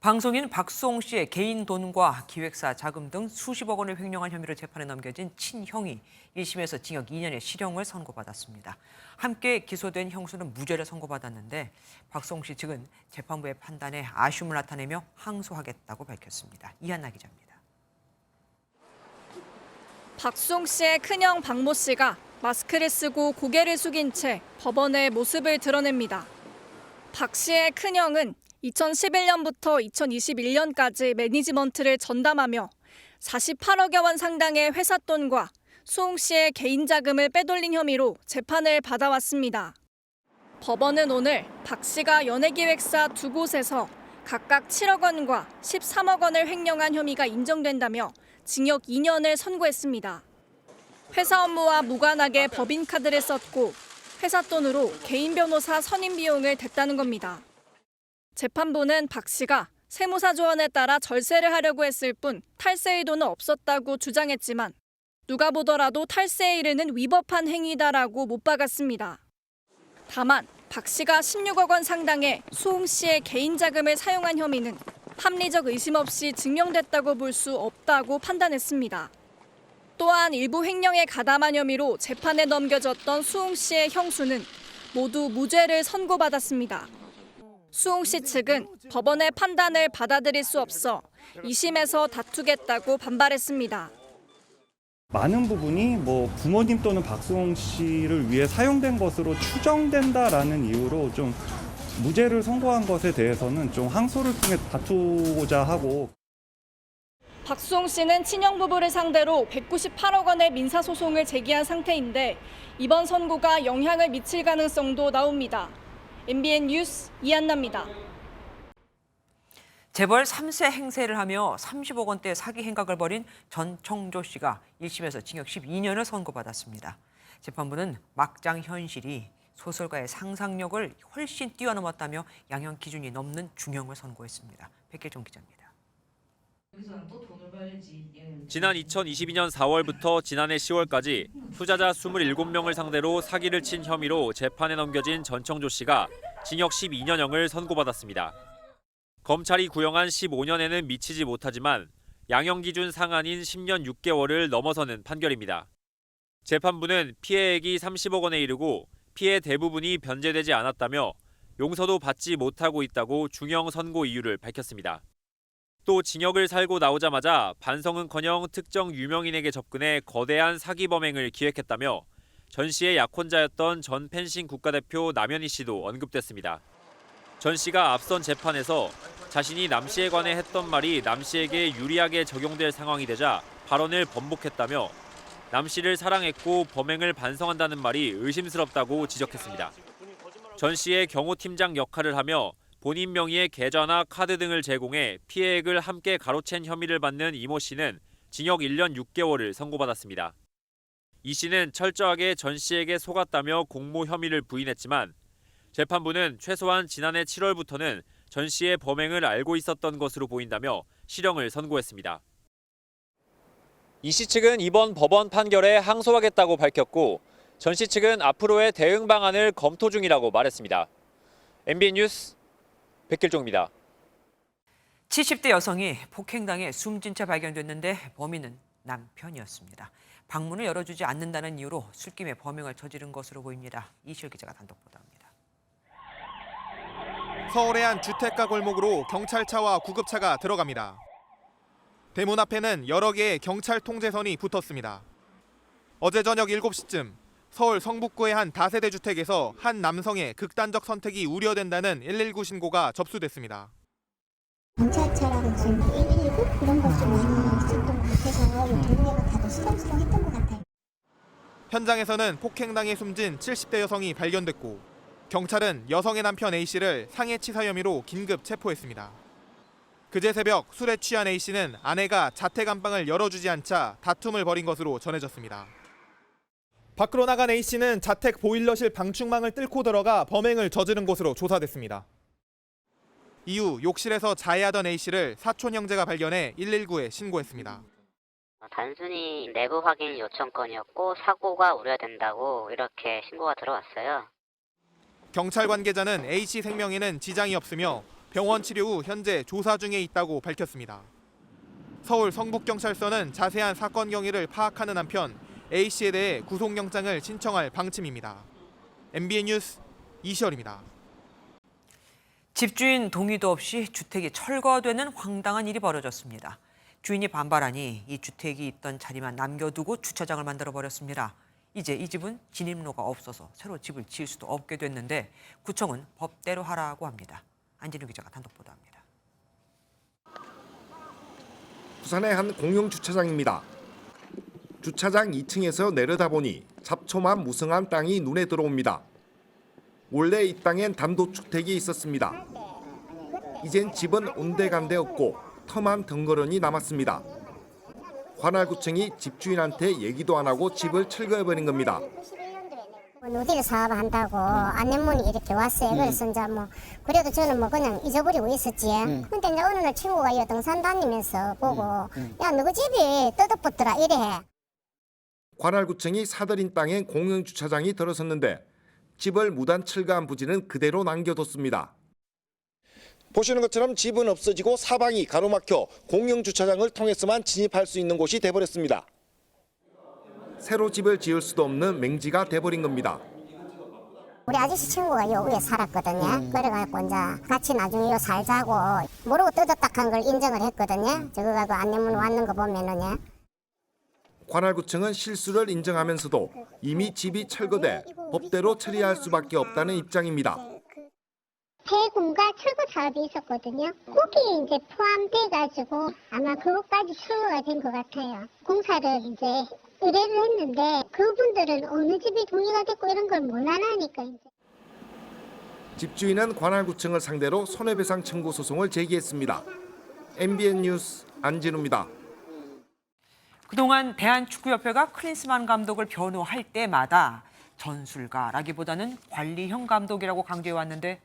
방송인 박수홍 씨의 개인 돈과 기획사 자금 등 수십억 원을 횡령한 혐의로 재판에 넘겨진 친형이 1심에서 징역 2년의 실형을 선고받았습니다. 함께 기소된 형수는 무죄를 선고받았는데 박수홍 씨 측은 재판부의 판단에 아쉬움을 나타내며 항소하겠다고 밝혔습니다. 이한나 기자입니다. 박수홍 씨의 큰형 박모 씨가 마스크를 쓰고 고개를 숙인 채 법원의 모습을 드러냅니다. 박 씨의 큰형은 2011년부터 2021년까지 매니지먼트를 전담하며 48억여 원 상당의 회사 돈과 수홍 씨의 개인 자금을 빼돌린 혐의로 재판을 받아왔습니다. 법원은 오늘 박 씨가 연예기획사 두 곳에서 각각 7억 원과 13억 원을 횡령한 혐의가 인정된다며 징역 2년을 선고했습니다. 회사 업무와 무관하게 법인카드를 썼고 회사 돈으로 개인 변호사 선임 비용을 댔다는 겁니다. 재판부는 박 씨가 세무사 조언에 따라 절세를 하려고 했을 뿐 탈세 의도는 없었다고 주장했지만 누가 보더라도 탈세에 이르는 위법한 행위다라고 못 박았습니다. 다만 박 씨가 16억 원 상당의 수홍 씨의 개인 자금을 사용한 혐의는 합리적 의심 없이 증명됐다고 볼 수 없다고 판단했습니다. 또한 일부 횡령에 가담한 혐의로 재판에 넘겨졌던 수홍 씨의 형수는 모두 무죄를 선고받았습니다. 수홍 씨 측은 법원의 판단을 받아들일 수 없어 2심에서 다투겠다고 반발했습니다. 많은 부분이 부모님 또는 박수홍 씨를 위해 사용된 것으로 추정된다라는 이유로 좀 무죄를 선고한 것에 대해서는 좀 항소를 통해 다투고자 하고. 박수홍 씨는 친형 부부를 상대로 198억 원의 민사소송을 제기한 상태인데 이번 선고가 영향을 미칠 가능성도 나옵니다. MBN 뉴스 이한나입니다. 재벌 3세 행세를 하며 30억 원대 사기 행각을 벌인 전청조 씨가 1심에서 징역 12년을 선고받았습니다. 재판부는 막장 현실이 소설가의 상상력을 훨씬 뛰어넘었다며 양형 기준이 넘는 중형을 선고했습니다. 백길종 기자입니다. 지난 2022년 4월부터 지난해 10월까지 투자자 27명을 상대로 사기를 친 혐의로 재판에 넘겨진 전청조 씨가 징역 12년형을 선고받았습니다. 검찰이 구형한 15년에는 미치지 못하지만 양형 기준 상한인 10년 6개월을 넘어서는 판결입니다. 재판부는 피해액이 30억 원에 이르고 피해 대부분이 변제되지 않았다며 용서도 받지 못하고 있다고 중형 선고 이유를 밝혔습니다. 또 징역을 살고 나오자마자 반성은커녕 특정 유명인에게 접근해 거대한 사기 범행을 기획했다며 전 씨의 약혼자였던 전 펜싱 국가대표 남현희 씨도 언급됐습니다. 전 씨가 앞선 재판에서 자신이 남 씨에 관해 했던 말이 남 씨에게 유리하게 적용될 상황이 되자 발언을 번복했다며 남 씨를 사랑했고 범행을 반성한다는 말이 의심스럽다고 지적했습니다. 전 씨의 경호팀장 역할을 하며 본인 명의의 계좌나 카드 등을 제공해 피해액을 함께 가로챈 혐의를 받는 이모 씨는 징역 1년 6개월을 선고받았습니다. 이 씨는 철저하게 전 씨에게 속았다며 공모 혐의를 부인했지만 재판부는 최소한 지난해 7월부터는 전 씨의 범행을 알고 있었던 것으로 보인다며 실형을 선고했습니다. 이 씨 측은 이번 법원 판결에 항소하겠다고 밝혔고 전 씨 측은 앞으로의 대응 방안을 검토 중이라고 말했습니다. MBN 뉴스 백길종입니다. 70대 여성이 폭행당해 숨진 채 발견됐는데 범인은 남편이었습니다. 방문을 열어주지 않는다는 이유로 술김에 범행을 저지른 것으로 보입니다. 이시열 기자가 단독 보도합니다. 서울의 한 주택가 골목으로 경찰차와 구급차가 들어갑니다. 대문 앞에는 여러 개의 경찰 통제선이 붙었습니다. 어제 저녁 7시쯤 서울 성북구의 한 다세대 주택에서 한 남성의 극단적 선택이 우려된다는 119 신고가 접수됐습니다. 경찰차라든지 119 이런 것이 많이 있었던 것 같아서 동네가 다들 수렁수렁했던 것 같아요. 현장에서는 폭행당해 숨진 70대 여성이 발견됐고 경찰은 여성의 남편 A씨를 상해치사 혐의로 긴급 체포했습니다. 그제 새벽 술에 취한 A씨는 아내가 자택 안방을 열어주지 않자 다툼을 벌인 것으로 전해졌습니다. 밖으로 나간 A씨는 자택 보일러실 방충망을 뚫고 들어가 범행을 저지른 것으로 조사됐습니다. 이후 욕실에서 자해하던 A씨를 사촌 형제가 발견해 119에 신고했습니다. 단순히 내부 확인 요청건이었고 사고가 우려된다고 이렇게 신고가 들어왔어요. 경찰 관계자는 A씨 생명에는 지장이 없으며 병원 치료 후 현재 조사 중에 있다고 밝혔습니다. 서울 성북경찰서는 자세한 사건 경위를 파악하는 한편 A씨에 대해 구속영장을 신청할 방침입니다. MBN 뉴스 이시열입니다. 집주인 동의도 없이 주택이 철거되는 황당한 일이 벌어졌습니다. 주인이 반발하니 이 주택이 있던 자리만 남겨두고 주차장을 만들어버렸습니다. 이제 이 집은 진입로가 없어서 새로 집을 지을 수도 없게 됐는데 구청은 법대로 하라고 합니다. 안진우 기자가 단독 보도합니다. 부산의 한 공용 주차장입니다. 주차장 2층에서 내려다보니 잡초만 무성한 땅이 눈에 들어옵니다. 원래 이 땅엔 단독주택이 있었습니다. 이젠 집은 온데간데 없고 터만 덩그러니 남았습니다. 관할구청이 집주인한테 얘기도 안 하고 집을 철거해버린 겁니다. 어디를 사업한다고 안내문이 이렇게 왔어요. 그래서 이제 그래도 저는 그냥 잊어버리고 있었지. 근데 이제 어느 날 친구가 등산 다니면서 보고 야 너희 집이 뜯어붙더라 이래. 관할구청이 사들인 땅엔 공영주차장이 들어섰는데 집을 무단 철거한 부지는 그대로 남겨뒀습니다. 보시는 것처럼 집은 없어지고 사방이 가로막혀 공영주차장을 통해서만 진입할 수 있는 곳이 돼버렸습니다. 새로 집을 지을 수도 없는 맹지가 돼버린 겁니다. 우리 아저씨 친구가 요 위에 살았거든요. 그래갖고 이제 같이 나중에 요 살자고 모르고 뜯었다한 걸 인정을 했거든요. 저거 가고 안내문 왔는 거 보면은요. 관할구청은 실수를 인정하면서도 이미 집이 철거돼 법대로 처리할 수밖에 없다는 입장입니다. 폐공과 철거 사업이 있었거든요. 거기에 이제 포함돼가지고 아마 그것까지 철거가 된 것 같아요. 공사를 이제 의뢰를 했는데 그분들은 어느 집이 동의가 됐고 이런 걸 못 하니까 이제. 집주인은 관할구청을 상대로 손해배상 청구 소송을 제기했습니다. MBN 뉴스 안진우입니다. 그동안 대한축구협회가 클린스만 감독을 변호할 때마다 전술가라기보다는 관리형 감독이라고 강조해왔는데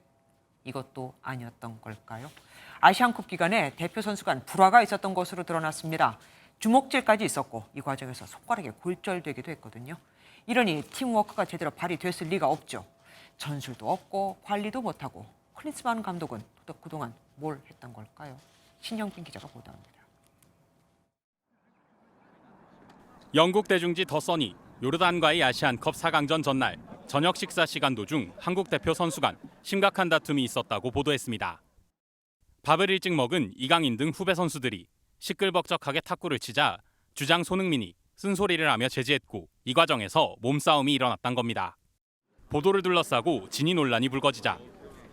이것도 아니었던 걸까요? 아시안컵 기간에 대표 선수 간 불화가 있었던 것으로 드러났습니다. 주먹질까지 있었고 이 과정에서 손가락이 골절되기도 했거든요. 이러니 팀워크가 제대로 발휘됐을 리가 없죠. 전술도 없고 관리도 못하고 클린스만 감독은 그동안 뭘 했던 걸까요? 신영빈 기자가 보도합니다. 영국 대중지 더 써니, 요르단과의 아시안컵 4강전 전날 저녁 식사 시간 도중 한국 대표 선수 간 심각한 다툼이 있었다고 보도했습니다. 밥을 일찍 먹은 이강인 등 후배 선수들이 시끌벅적하게 탁구를 치자 주장 손흥민이 쓴소리를 하며 제지했고 이 과정에서 몸싸움이 일어났던 겁니다. 보도를 둘러싸고 진위 논란이 불거지자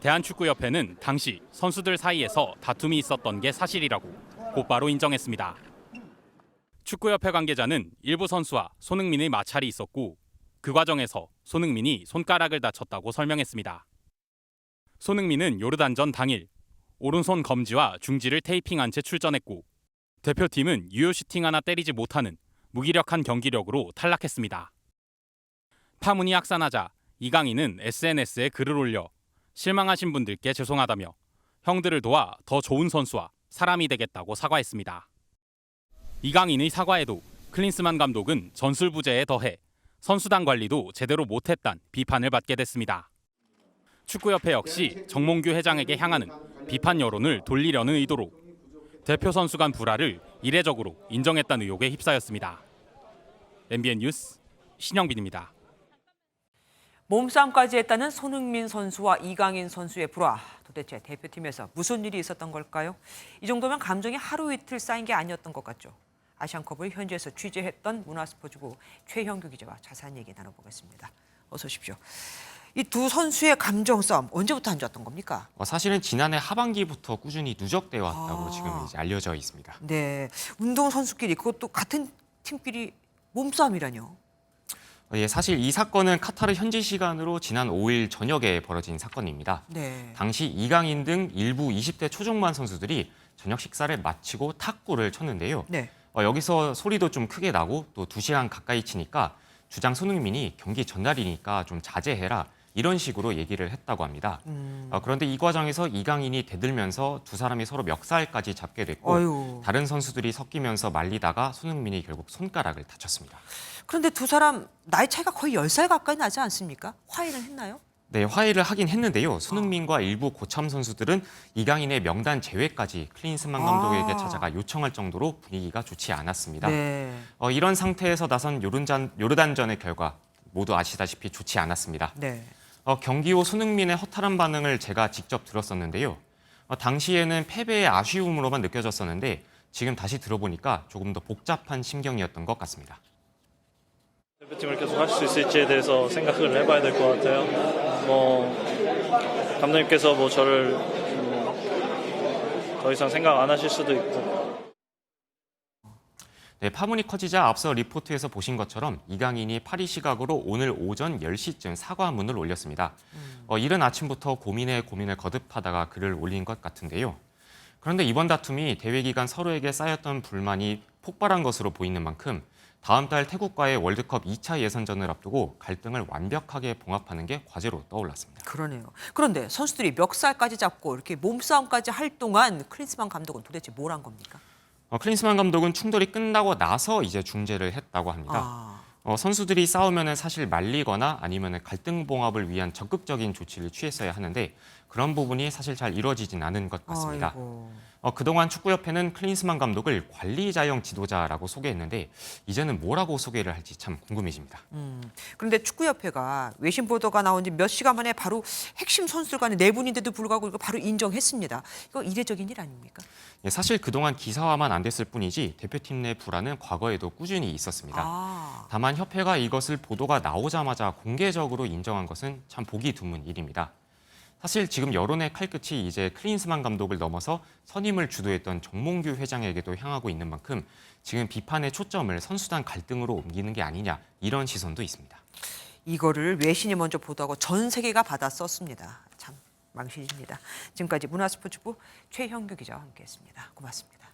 대한축구협회는 당시 선수들 사이에서 다툼이 있었던 게 사실이라고 곧바로 인정했습니다. 축구협회 관계자는 일부 선수와 손흥민의 마찰이 있었고 그 과정에서 손흥민이 손가락을 다쳤다고 설명했습니다. 손흥민은 요르단전 당일 오른손 검지와 중지를 테이핑한 채 출전했고 대표팀은 유효 슈팅 하나 때리지 못하는 무기력한 경기력으로 탈락했습니다. 파문이 확산하자 이강인은 SNS에 글을 올려 실망하신 분들께 죄송하다며 형들을 도와 더 좋은 선수와 사람이 되겠다고 사과했습니다. 이강인의 사과에도 클린스만 감독은 전술 부재에 더해 선수단 관리도 제대로 못했단 비판을 받게 됐습니다. 축구협회 역시 정몽규 회장에게 향하는 비판 여론을 돌리려는 의도로 대표 선수 간 불화를 이례적으로 인정했다는 의혹에 휩싸였습니다. MBN 뉴스 신영빈입니다. 몸싸움까지 했다는 손흥민 선수와 이강인 선수의 불화. 도대체 대표팀에서 무슨 일이 있었던 걸까요? 이 정도면 감정이 하루 이틀 쌓인 게 아니었던 것 같죠. 아시안컵을 현지에서 취재했던 문화스포츠부 최형규 기자와 자세한 얘기 나눠보겠습니다. 어서 오십시오. 이 두 선수의 감정 싸움 언제부터 안 좋았던 겁니까? 사실은 지난해 하반기부터 꾸준히 누적되어 왔다고 지금 이제 알려져 있습니다. 네, 운동 선수끼리 그것도 같은 팀끼리 몸싸움이라뇨. 예, 사실 이 사건은 카타르 현지 시간으로 지난 5일 저녁에 벌어진 사건입니다. 네. 당시 이강인 등 일부 20대 초중반 선수들이 저녁 식사를 마치고 탁구를 쳤는데요. 네. 여기서 소리도 좀 크게 나고 또 2시간 가까이 치니까 주장 손흥민이 경기 전날이니까 좀 자제해라 이런 식으로 얘기를 했다고 합니다. 그런데 이 과정에서 이강인이 대들면서 두 사람이 서로 멱살까지 잡게 됐고 어휴. 다른 선수들이 섞이면서 말리다가 손흥민이 결국 손가락을 다쳤습니다. 그런데 두 사람 나이 차이가 거의 10살 가까이 나지 않습니까? 화해는 했나요? 네, 화해를 하긴 했는데요. 손흥민과 일부 고참 선수들은 이강인의 명단 제외까지 클린스만 감독에게 찾아가 요청할 정도로 분위기가 좋지 않았습니다. 네. 이런 상태에서 나선 요르단전의 결과 모두 아시다시피 좋지 않았습니다. 네. 경기 후 손흥민의 허탈한 반응을 제가 직접 들었었는데요. 당시에는 패배의 아쉬움으로만 느껴졌었는데 지금 다시 들어보니까 조금 더 복잡한 심경이었던 것 같습니다. 대표팀을 계속 할 수 있을지에 대해서 생각을 해봐야 될 것 같아요. 감독님께서 저를 더 이상 생각 안 하실 수도 있고. 네, 파문이 커지자 앞서 리포트에서 보신 것처럼 이강인이 파리 시각으로 오늘 오전 10시쯤 사과문을 올렸습니다. 이른 아침부터 고민에 고민을 거듭하다가 글을 올린 것 같은데요. 그런데 이번 다툼이 대회 기간 서로에게 쌓였던 불만이 폭발한 것으로 보이는 만큼 다음 달 태국과의 월드컵 2차 예선전을 앞두고 갈등을 완벽하게 봉합하는 게 과제로 떠올랐습니다. 그러네요. 그런데 선수들이 멱살까지 잡고 이렇게 몸싸움까지 할 동안 클린스만 감독은 도대체 뭘 한 겁니까? 클린스만 감독은 충돌이 끝나고 나서 이제 중재를 했다고 합니다. 선수들이 싸우면 사실 말리거나 아니면 갈등 봉합을 위한 적극적인 조치를 취했어야 하는데 그런 부분이 사실 잘 이루어지진 않은 것 같습니다. 아이고. 그동안 축구협회는 클린스만 감독을 관리자형 지도자라고 소개했는데 이제는 뭐라고 소개를 할지 참 궁금해집니다. 그런데 축구협회가 외신 보도가 나온 지 몇 시간 만에 바로 핵심 선수들 간의 내분인데도 불구하고 이거 바로 인정했습니다. 이거 이례적인 일 아닙니까? 예, 사실 그동안 기사화만 안 됐을 뿐이지 대표팀 내 불화는 과거에도 꾸준히 있었습니다. 다만 협회가 이것을 보도가 나오자마자 공개적으로 인정한 것은 참 보기 드문 일입니다. 사실 지금 여론의 칼끝이 이제 클린스만 감독을 넘어서 선임을 주도했던 정몽규 회장에게도 향하고 있는 만큼 지금 비판의 초점을 선수단 갈등으로 옮기는 게 아니냐 이런 시선도 있습니다. 이거를 외신이 먼저 보도하고 전 세계가 받아 썼습니다. 참 망신입니다. 지금까지 문화스포츠부 최형규 기자와 함께했습니다. 고맙습니다.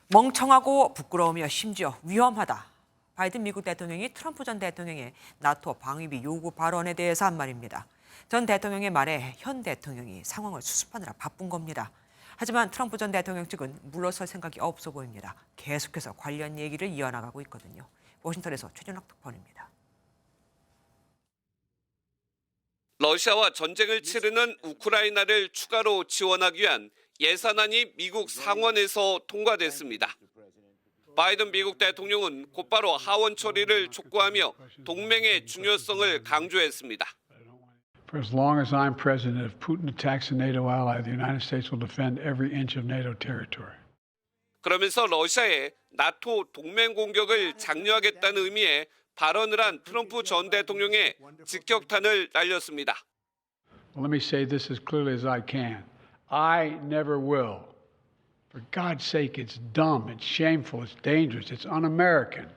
멍청하고 부끄러우며 심지어 위험하다. 바이든 미국 대통령이 트럼프 전 대통령의 나토 방위비 요구 발언에 대해서 한 말입니다. 전 대통령의 말에 현 대통령이 상황을 수습하느라 바쁜 겁니다. 하지만 트럼프 전 대통령 측은 물러설 생각이 없어 보입니다. 계속해서 관련 얘기를 이어나가고 있거든요. 워싱턴에서 최준학 특파원입니다. 러시아와 전쟁을 치르는 우크라이나를 추가로 지원하기 위한 예산안이 미국 상원에서 통과됐습니다. 바이든 미국 대통령은 곧바로 하원 처리를 촉구하며 동맹의 중요성을 강조했습니다. For as long as I'm president, if Putin attacks a NATO ally, the United States will defend every inch of NATO territory. 그러면서 러시아의 나토 동맹 공격을 장려하겠다는 의미의 발언을 한 트럼프 전 대통령의 직격탄을 날렸습니다. Well, let me say this as clearly as I can. I never will. For God's sake, it's dumb, it's shameful, it's dangerous, it's un-American.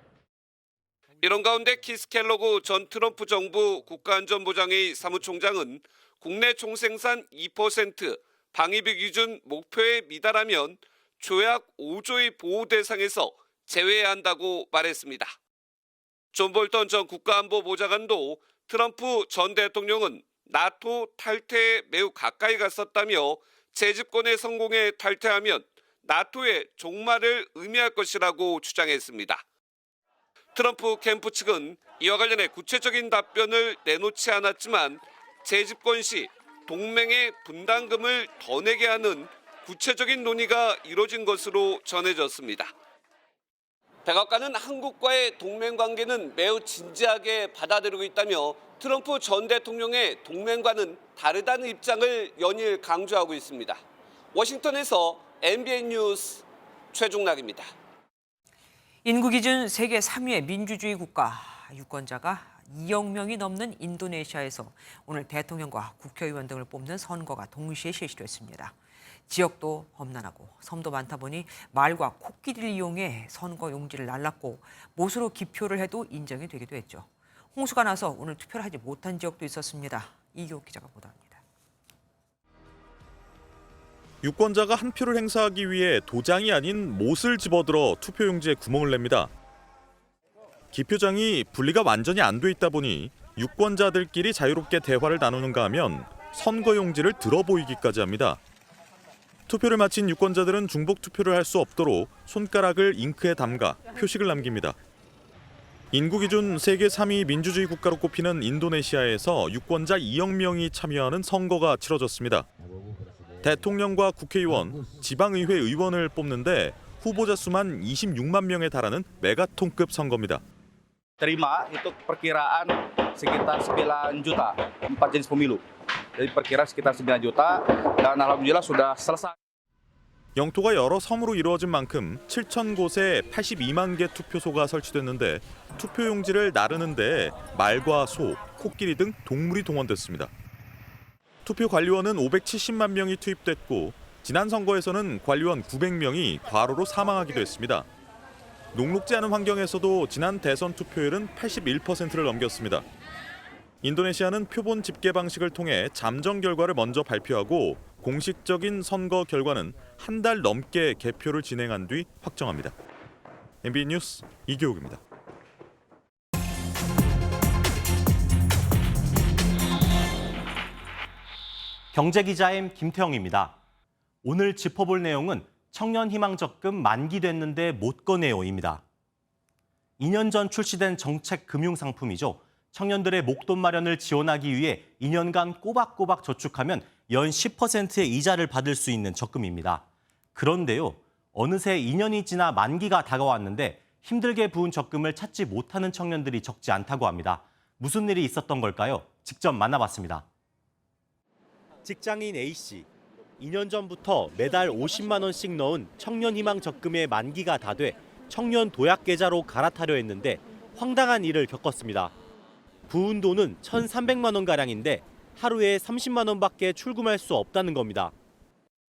이런 가운데 키스 켈러그 전 트럼프 정부 국가안전보장회의 사무총장은 국내 총생산 2% 방위비 기준 목표에 미달하면 조약 5조의 보호 대상에서 제외해야 한다고 말했습니다. 존 볼턴 전 국가안보보좌관도 트럼프 전 대통령은 나토 탈퇴에 매우 가까이 갔었다며 재집권의 성공에 탈퇴하면 나토의 종말을 의미할 것이라고 주장했습니다. 트럼프 캠프 측은 이와 관련해 구체적인 답변을 내놓지 않았지만 재집권 시 동맹의 분담금을 더 내게 하는 구체적인 논의가 이뤄진 것으로 전해졌습니다. 백악관은 한국과의 동맹 관계는 매우 진지하게 받아들이고 있다며 트럼프 전 대통령의 동맹과는 다르다는 입장을 연일 강조하고 있습니다. 워싱턴에서 MBN 뉴스 최중락입니다. 인구 기준 세계 3위의 민주주의 국가 유권자가 2억 명이 넘는 인도네시아에서 오늘 대통령과 국회의원 등을 뽑는 선거가 동시에 실시됐습니다. 지역도 험난하고 섬도 많다 보니 말과 코끼리를 이용해 선거 용지를 날랐고 못으로 기표를 해도 인정이 되기도 했죠. 홍수가 나서 오늘 투표를 하지 못한 지역도 있었습니다. 이교욱 기자가 보도합니다. 유권자가 한 표를 행사하기 위해 도장이 아닌 못을 집어들어 투표용지에 구멍을 냅니다. 기표장이 분리가 완전히 안 돼 있다 보니 유권자들끼리 자유롭게 대화를 나누는가 하면 선거용지를 들어 보이기까지 합니다. 투표를 마친 유권자들은 중복 투표를 할 수 없도록 손가락을 잉크에 담가 표식을 남깁니다. 인구 기준 세계 3위 민주주의 국가로 꼽히는 인도네시아에서 유권자 2억 명이 참여하는 선거가 치러졌습니다. 대통령과 국회의원, 지방의회 의원을 뽑는데 후보자 수만 26만 명에 달하는 메가톤급 선거입니다. Terima itu perkiraan sekitar 9 juta 4 jenis pemilu. Jadi perkiraan sekitar 9 juta dan alhamdulillah sudah selesai. 영토가 여러 섬으로 이루어진 만큼 7천 곳에 82만 개 투표소가 설치됐는데 투표용지를 나르는 데 말과 소, 코끼리 등 동물이 동원됐습니다. 투표 관리원은 570만 명이 투입됐고 지난 선거에서는 관리원 900명이 과로로 사망하기도 했습니다. 녹록지 않은 환경에서도 지난 대선 투표율은 81%를 넘겼습니다. 인도네시아는 표본 집계 방식을 통해 잠정 결과를 먼저 발표하고 공식적인 선거 결과는 한 달 넘게 개표를 진행한 뒤 확정합니다. MBN 뉴스 이교욱입니다. 경제기자임 김태형입니다. 오늘 짚어볼 내용은 청년희망적금 만기됐는데 못 거네요입니다. 2년 전 출시된 정책 금융 상품이죠. 청년들의 목돈 마련을 지원하기 위해 2년간 꼬박꼬박 저축하면 연 10%의 이자를 받을 수 있는 적금입니다. 그런데요, 어느새 2년이 지나 만기가 다가왔는데 힘들게 부은 적금을 찾지 못하는 청년들이 적지 않다고 합니다. 무슨 일이 있었던 걸까요? 직접 만나봤습니다. 직장인 A씨, 2년 전부터 매달 50만 원씩 넣은 청년희망 적금의 만기가 다 돼 청년 도약 계좌로 갈아타려 했는데 황당한 일을 겪었습니다. 부은 돈은 1,300만 원가량인데 하루에 30만 원밖에 출금할 수 없다는 겁니다.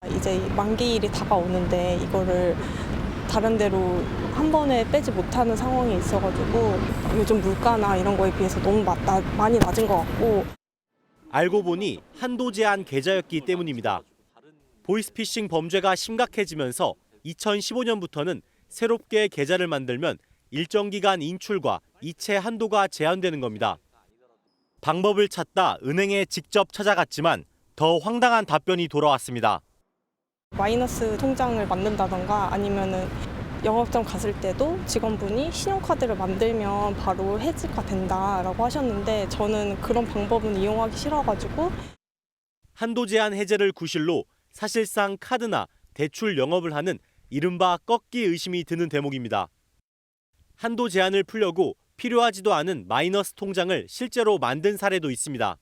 이제 만기일이 다가오는데 이거를 다른 데로 한 번에 빼지 못하는 상황이 있어가지고 요즘 물가나 이런 거에 비해서 너무 많이 낮은 것 같고. 알고 보니 한도 제한 계좌였기 때문입니다. 보이스피싱 범죄가 심각해지면서 2015년부터는 새롭게 계좌를 만들면 일정 기간 인출과 이체 한도가 제한되는 겁니다. 방법을 찾다 은행에 직접 찾아갔지만 더 황당한 답변이 돌아왔습니다. 마이너스 통장을 만든다던가 아니면은 영업점 갔을 때도 직원분이 신용카드를 만들면 바로 해지가 된다라고 하셨는데 저는 그런 방법은 이용하기 싫어가지고. 한도 제한 해제를 구실로 사실상 카드나 대출 영업을 하는 이른바 꺾기 의심이 드는 대목입니다. 한도 제한을 풀려고 필요하지도 않은 마이너스 통장을 실제로 만든 사례도 있습니다.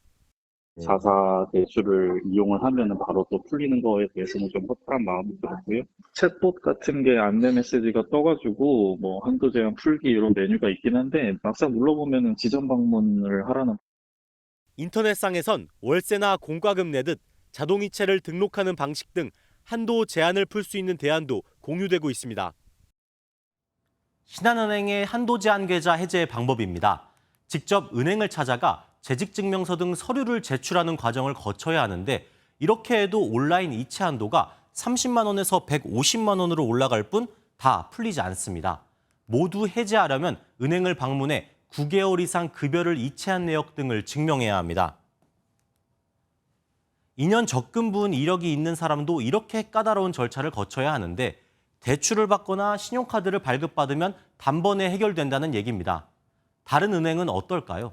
자사 대출을 이용을 하면 바로 또 풀리는 거에 대해서는 좀 허탈한 마음이 들었고요. 챗봇 같은 게 안내 메시지가 떠가지고 뭐 한도 제한 풀기 이런 메뉴가 있긴 한데 막상 눌러보면 지점 방문을 하라는. 인터넷상에선 월세나 공과금 내듯 자동이체를 등록하는 방식 등 한도 제한을 풀 수 있는 대안도 공유되고 있습니다. 신한은행의 한도 제한 계좌 해제 방법입니다. 직접 은행을 찾아가 재직증명서 등 서류를 제출하는 과정을 거쳐야 하는데 이렇게 해도 온라인 이체 한도가 30만 원에서 150만 원으로 올라갈 뿐 다 풀리지 않습니다. 모두 해제하려면 은행을 방문해 9개월 이상 급여를 이체한 내역 등을 증명해야 합니다. 2년 적금 부은 이력이 있는 사람도 이렇게 까다로운 절차를 거쳐야 하는데 대출을 받거나 신용카드를 발급받으면 단번에 해결된다는 얘기입니다. 다른 은행은 어떨까요?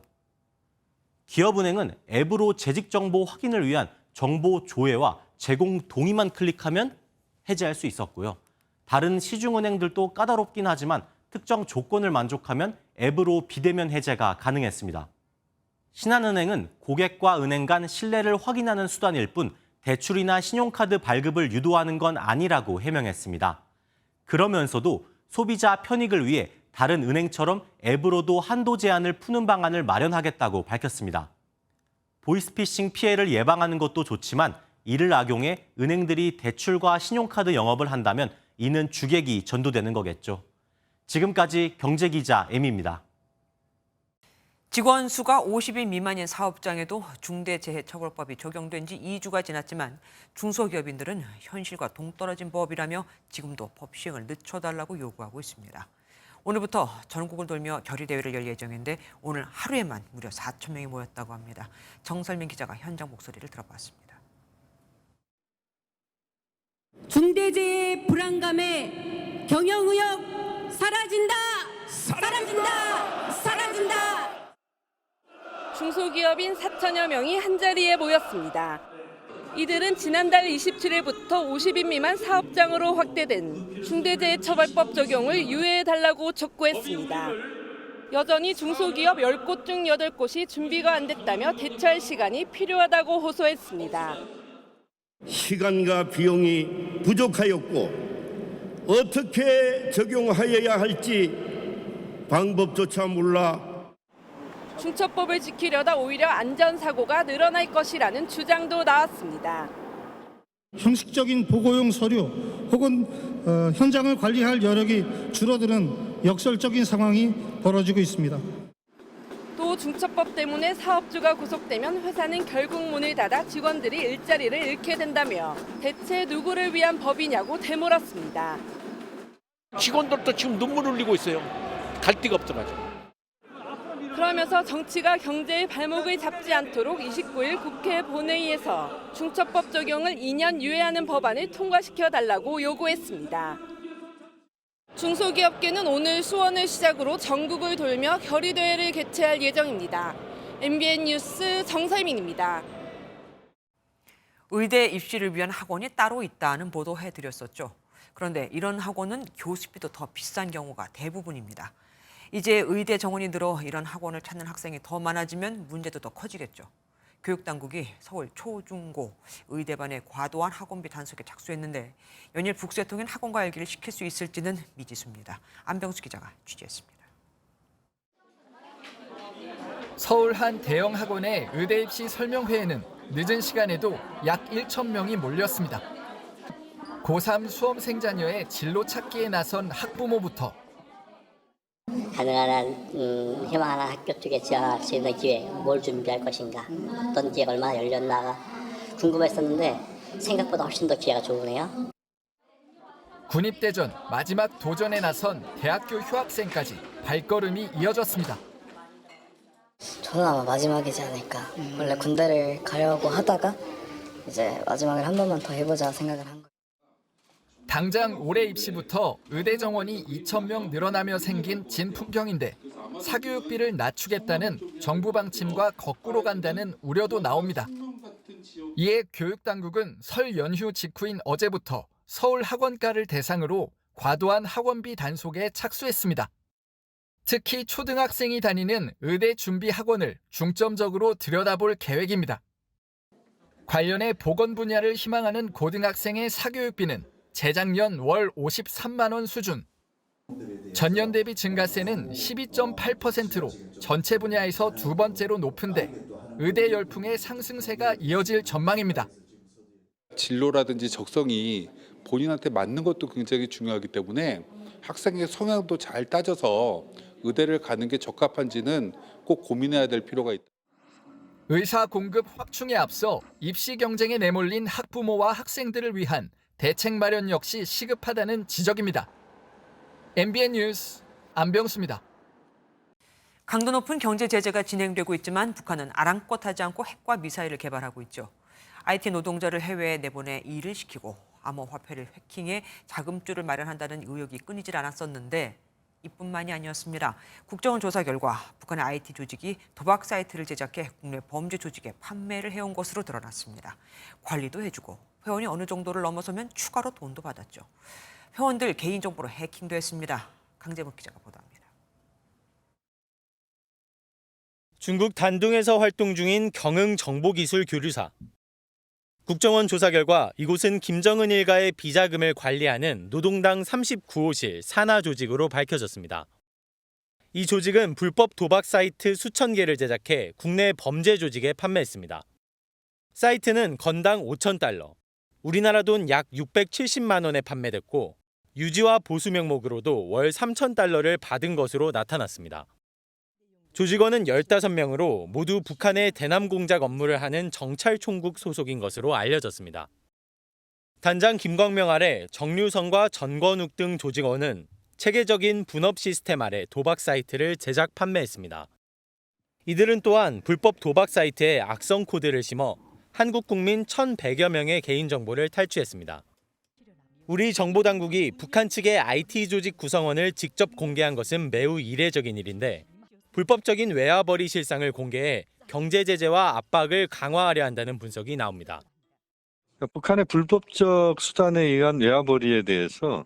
기업은행은 앱으로 재직 정보 확인을 위한 정보 조회와 제공 동의만 클릭하면 해제할 수 있었고요. 다른 시중은행들도 까다롭긴 하지만 특정 조건을 만족하면 앱으로 비대면 해제가 가능했습니다. 신한은행은 고객과 은행 간 신뢰를 확인하는 수단일 뿐 대출이나 신용카드 발급을 유도하는 건 아니라고 해명했습니다. 그러면서도 소비자 편익을 위해 다른 은행처럼 앱으로도 한도 제한을 푸는 방안을 마련하겠다고 밝혔습니다. 보이스피싱 피해를 예방하는 것도 좋지만 이를 악용해 은행들이 대출과 신용카드 영업을 한다면 이는 주객이 전도되는 거겠죠. 지금까지 경제기자 M입니다. 직원 수가 50인 미만인 사업장에도 중대재해처벌법이 적용된 지 2주가 지났지만 중소기업인들은 현실과 동떨어진 법이라며 지금도 법 시행을 늦춰달라고 요구하고 있습니다. 오늘부터 전국을 돌며 결의대회를 열 예정인데 오늘 하루에만 무려 4천 명이 모였다고 합니다. 정설민 기자가 현장 목소리를 들어봤습니다. 중대재해 불안감에 경영의욕 사라진다! 사라진다! 사라진다! 중소기업인 4천여 명이 한자리에 모였습니다. 이들은 지난달 27일부터 50인 미만 사업장으로 확대된 중대재해처벌법 적용을 유예해달라고 촉구했습니다. 여전히 중소기업 10곳 중 8곳이 준비가 안 됐다며 대처할 시간이 필요하다고 호소했습니다. 시간과 비용이 부족하였고 어떻게 적용하여야 할지 방법조차 몰라 중처법을 지키려다 오히려 안전사고가 늘어날 것이라는 주장도 나왔습니다. 형식적인 보고용 서류 혹은 현장을 관리할 여력이 줄어드는 역설적인 상황이 벌어지고 있습니다. 또 중처법 때문에 사업주가 구속되면 회사는 결국 문을 닫아 직원들이 일자리를 잃게 된다며 대체 누구를 위한 법이냐고 되물었습니다. 직원들도 지금 눈물 흘리고 있어요. 갈 데가 없어가지고. 그러면서 정치가 경제의 발목을 잡지 않도록 29일 국회 본회의에서 중처법 적용을 2년 유예하는 법안을 통과시켜달라고 요구했습니다. 중소기업계는 오늘 수원을 시작으로 전국을 돌며 결의대회를 개최할 예정입니다. MBN 뉴스 정설민입니다. 의대 입시를 위한 학원이 따로 있다는 보도해드렸었죠. 그런데 이런 학원은 교습비도 더 비싼 경우가 대부분입니다. 이제 의대 정원이 늘어 이런 학원을 찾는 학생이 더 많아지면 문제도 더 커지겠죠. 교육당국이 서울 초중고 의대반의 과도한 학원비 단속에 착수했는데 연일 북새통인 학원과 열기를 식힐 수 있을지는 미지수입니다. 안병수 기자가 취재했습니다. 서울 한 대형 학원의 의대 입시 설명회에는 늦은 시간에도 약 1,000명이 몰렸습니다. 고3 수험생 자녀의 진로 찾기에 나선 학부모부터 가능한 희망하는 학교 쪽에 지원할 수 있는 기회, 뭘 준비할 것인가, 어떤 기회가 얼마나 열렸나가 궁금했었는데 생각보다 훨씬 더 기회가 좋으네요. 군입대전 마지막 도전에 나선 대학교 휴학생까지 발걸음이 이어졌습니다. 저는 아마 마지막이지 않을까. 원래 군대를 가려고 하다가 이제 마지막을 한 번만 더 해보자 생각을 한 거예요. 당장 올해 입시부터 의대 정원이 2,000명 늘어나며 생긴 진풍경인데 사교육비를 낮추겠다는 정부 방침과 거꾸로 간다는 우려도 나옵니다. 이에 교육당국은 설 연휴 직후인 어제부터 서울 학원가를 대상으로 과도한 학원비 단속에 착수했습니다. 특히 초등학생이 다니는 의대 준비 학원을 중점적으로 들여다볼 계획입니다. 관련해 보건 분야를 희망하는 고등학생의 사교육비는 재작년 월 53만 원 수준. 전년 대비 증가세는 12.8%로 전체 분야에서 두 번째로 높은데 의대 열풍의 상승세가 이어질 전망입니다. 진로라든지 적성이 본인한테 맞는 것도 굉장히 중요하기 때문에 학생의 성향도 잘 따져서 의대를 가는 게 적합한지는 꼭 고민해야 될 필요가 있다. 의사 공급 확충에 앞서 입시 경쟁에 내몰린 학부모와 학생들을 위한 대책 마련 역시 시급하다는 지적입니다. MBN 뉴스 안병수입니다. 강도 높은 경제 제재가 진행되고 있지만 북한은 아랑곳하지 않고 핵과 미사일을 개발하고 있죠. IT 노동자를 해외에 내보내 일을 시키고 암호화폐를 해킹해 자금줄을 마련한다는 의혹이 끊이질 않았었는데 이뿐만이 아니었습니다. 국정원 조사 결과 북한의 IT 조직이 도박 사이트를 제작해 국내 범죄 조직에 판매를 해온 것으로 드러났습니다. 관리도 해주고 회원이 어느 정도를 넘어서면 추가로 돈도 받았죠. 회원들 개인정보로 해킹도 했습니다. 강재묵 기자가 보도합니다. 중국 단둥에서 활동 중인 경흥정보기술교류사. 국정원 조사 결과 이곳은 김정은 일가의 비자금을 관리하는 노동당 39호실 산하 조직으로 밝혀졌습니다. 이 조직은 불법 도박 사이트 수천 개를 제작해 국내 범죄 조직에 판매했습니다. 사이트는 건당 5,000달러, 우리나라 돈 약 670만 원에 판매됐고 유지와 보수 명목으로도 월 3,000달러를 받은 것으로 나타났습니다. 조직원은 15명으로 모두 북한의 대남 공작 업무를 하는 정찰총국 소속인 것으로 알려졌습니다. 단장 김광명 아래 정류성과 전건욱 등 조직원은 체계적인 분업 시스템 아래 도박 사이트를 제작 판매했습니다. 이들은 또한 불법 도박 사이트에 악성 코드를 심어 한국 국민 1,100여 명의 개인정보를 탈취했습니다. 우리 정보당국이 북한 측의 IT 조직 구성원을 직접 공개한 것은 매우 이례적인 일인데 불법적인 외화벌이 실상을 공개해 경제 제재와 압박을 강화하려 한다는 분석이 나옵니다. 북한의 불법적 수단에 의한 외화벌이에 대해서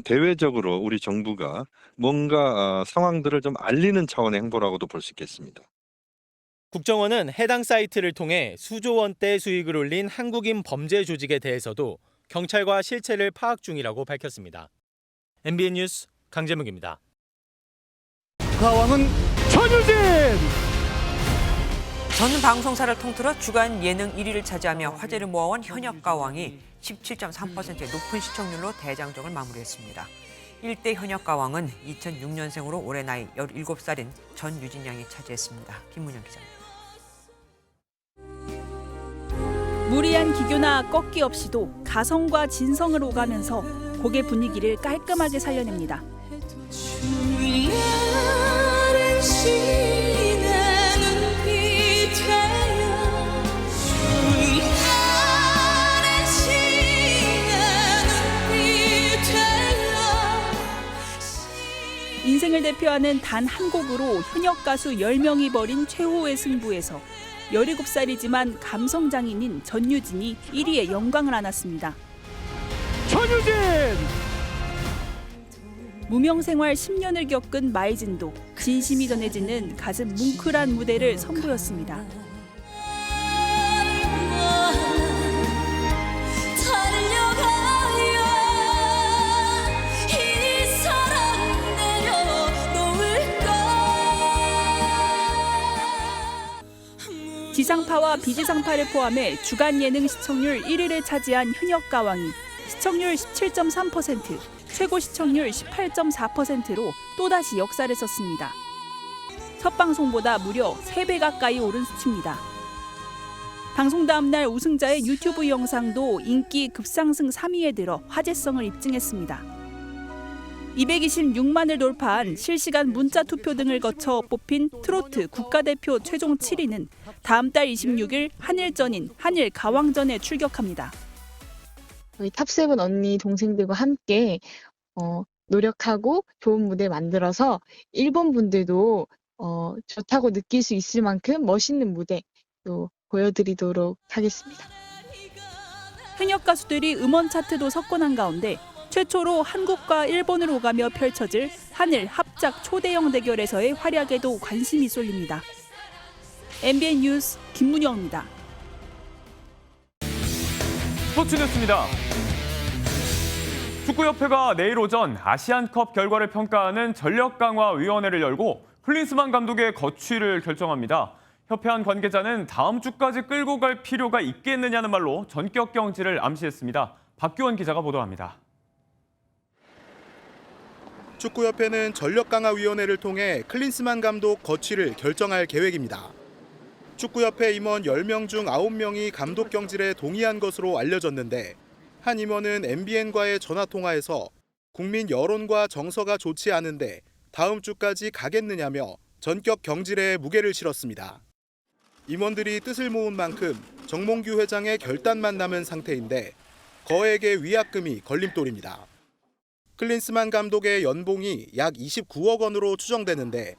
대외적으로 우리 정부가 뭔가 상황들을 좀 알리는 차원의 행보라고도 볼 수 있겠습니다. 국정원은 해당 사이트를 통해 수조 원대 수익을 올린 한국인 범죄 조직에 대해서도 경찰과 실체를 파악 중이라고 밝혔습니다. MBN 뉴스 강재묵입니다. 가왕은 전유진! 전 방송사를 통틀어 주간 예능 1위를 차지하며 화제를 모아온 현역가왕이 17.3%의 높은 시청률로 대장정을 마무리했습니다. 1대 현역가왕은 2006년생으로 올해 나이 17살인 전유진 양이 차지했습니다. 김문영 기자입니다. 무리한 기교나 꺾기 없이도 가성과 진성을 오가면서 곡의 분위기를 깔끔하게 살려냅니다. 투표하는 단 한 곡으로 현역 가수 10명이 벌인 최후의 승부에서 17살이지만 감성 장인인 전유진이 1위의 영광을 안았습니다. 전유진! 무명 생활 10년을 겪은 마이진도 진심이 전해지는 가슴 뭉클한 무대를 선보였습니다. 지상파와 비지상파를 포함해 주간 예능 시청률 1위를 차지한 현역 가왕이 시청률 17.3%, 최고 시청률 18.4%로 또다시 역사를 썼습니다. 첫 방송보다 무려 3배 가까이 오른 수치입니다. 방송 다음 날 우승자의 유튜브 영상도 인기 급상승 3위에 들어 화제성을 입증했습니다. 226만을 돌파한 실시간 문자 투표 등을 거쳐 뽑힌 트로트 국가대표 최종 7위는 다음 달 26일 한일전인 한일 가왕전에 출격합니다. 저희 탑세븐 언니 동생들과 함께 노력하고 좋은 무대 만들어서 일본 분들도 좋다고 느낄 수 있을 만큼 멋있는 무대 또 보여드리도록 하겠습니다. 현역 가수들이 음원 차트도 석권한 가운데 최초로 한국과 일본을 오가며 펼쳐질 한일 합작 초대형 대결에서의 활약에도 관심이 쏠립니다. MBN 뉴스 김문영입니다. 스포츠 뉴스입니다. 축구협회가 내일 오전 아시안컵 결과를 평가하는 전력강화위원회를 열고 클린스만 감독의 거취를 결정합니다. 협회 한 관계자는 다음 주까지 끌고 갈 필요가 있겠느냐는 말로 전격 경질을 암시했습니다. 박규원 기자가 보도합니다. 축구협회는 전력강화위원회를 통해 클린스만 감독 거취를 결정할 계획입니다. 축구협회 임원 10명 중 9명이 감독 경질에 동의한 것으로 알려졌는데 한 임원은 MBN과의 전화통화에서 국민 여론과 정서가 좋지 않은데 다음 주까지 가겠느냐며 전격 경질에 무게를 실었습니다. 임원들이 뜻을 모은 만큼 정몽규 회장의 결단만 남은 상태인데 거액의 위약금이 걸림돌입니다. 클린스만 감독의 연봉이 약 29억 원으로 추정되는데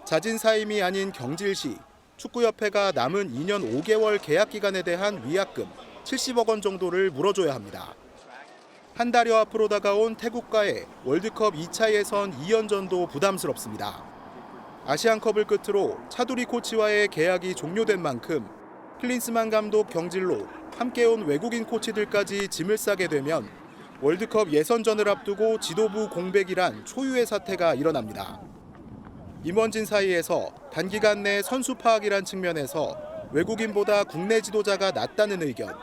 자진 사임이 아닌 경질 시 축구협회가 남은 2년 5개월 계약 기간에 대한 위약금 70억 원 정도를 물어줘야 합니다. 한 달여 앞으로 다가온 태국과의 월드컵 2차 예선 2연전도 부담스럽습니다. 아시안컵을 끝으로 차두리 코치와의 계약이 종료된 만큼 클린스만 감독 경질로 함께 온 외국인 코치들까지 짐을 싸게 되면 월드컵 예선전을 앞두고 지도부 공백이란 초유의 사태가 일어납니다. 임원진 사이에서 단기간 내 선수 파악이란 측면에서 외국인보다 국내 지도자가 낫다는 의견,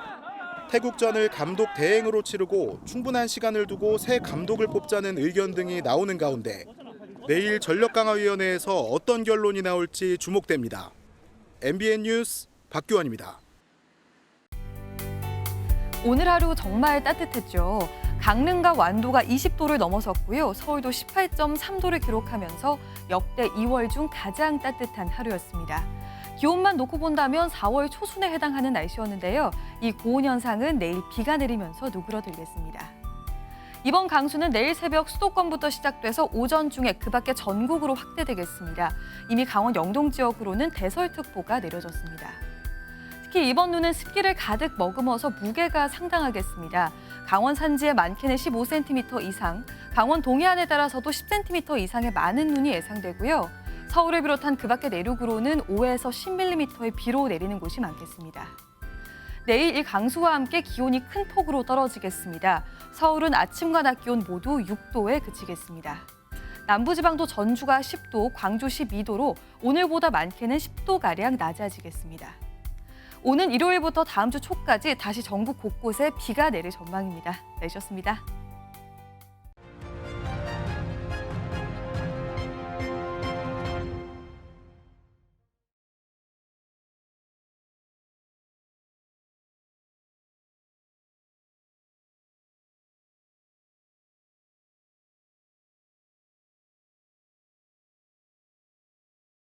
태국전을 감독 대행으로 치르고 충분한 시간을 두고 새 감독을 뽑자는 의견 등이 나오는 가운데 내일 전력강화위원회에서 어떤 결론이 나올지 주목됩니다. MBN 뉴스 박규원입니다. 오늘 하루 정말 따뜻했죠. 강릉과 완도가 20도를 넘어섰고요. 서울도 18.3도를 기록하면서 역대 2월 중 가장 따뜻한 하루였습니다. 기온만 놓고 본다면 4월 초순에 해당하는 날씨였는데요. 이 고온 현상은 내일 비가 내리면서 누그러들겠습니다. 이번 강수는 내일 새벽 수도권부터 시작돼서 오전 중에 그 밖에 전국으로 확대되겠습니다. 이미 강원 영동 지역으로는 대설특보가 내려졌습니다. 특히 이번 눈은 습기를 가득 머금어서 무게가 상당하겠습니다. 강원 산지에 많게는 15cm 이상, 강원 동해안에 따라서도 10cm 이상의 많은 눈이 예상되고요. 서울을 비롯한 그 밖의 내륙으로는 5에서 10mm의 비로 내리는 곳이 많겠습니다. 내일 이 강수와 함께 기온이 큰 폭으로 떨어지겠습니다. 서울은 아침과 낮 기온 모두 6도에 그치겠습니다. 남부지방도 전주가 10도, 광주 12도로 오늘보다 많게는 10도가량 낮아지겠습니다. 오는 일요일부터 다음 주 초까지 다시 전국 곳곳에 비가 내릴 전망입니다. 내셨습니다.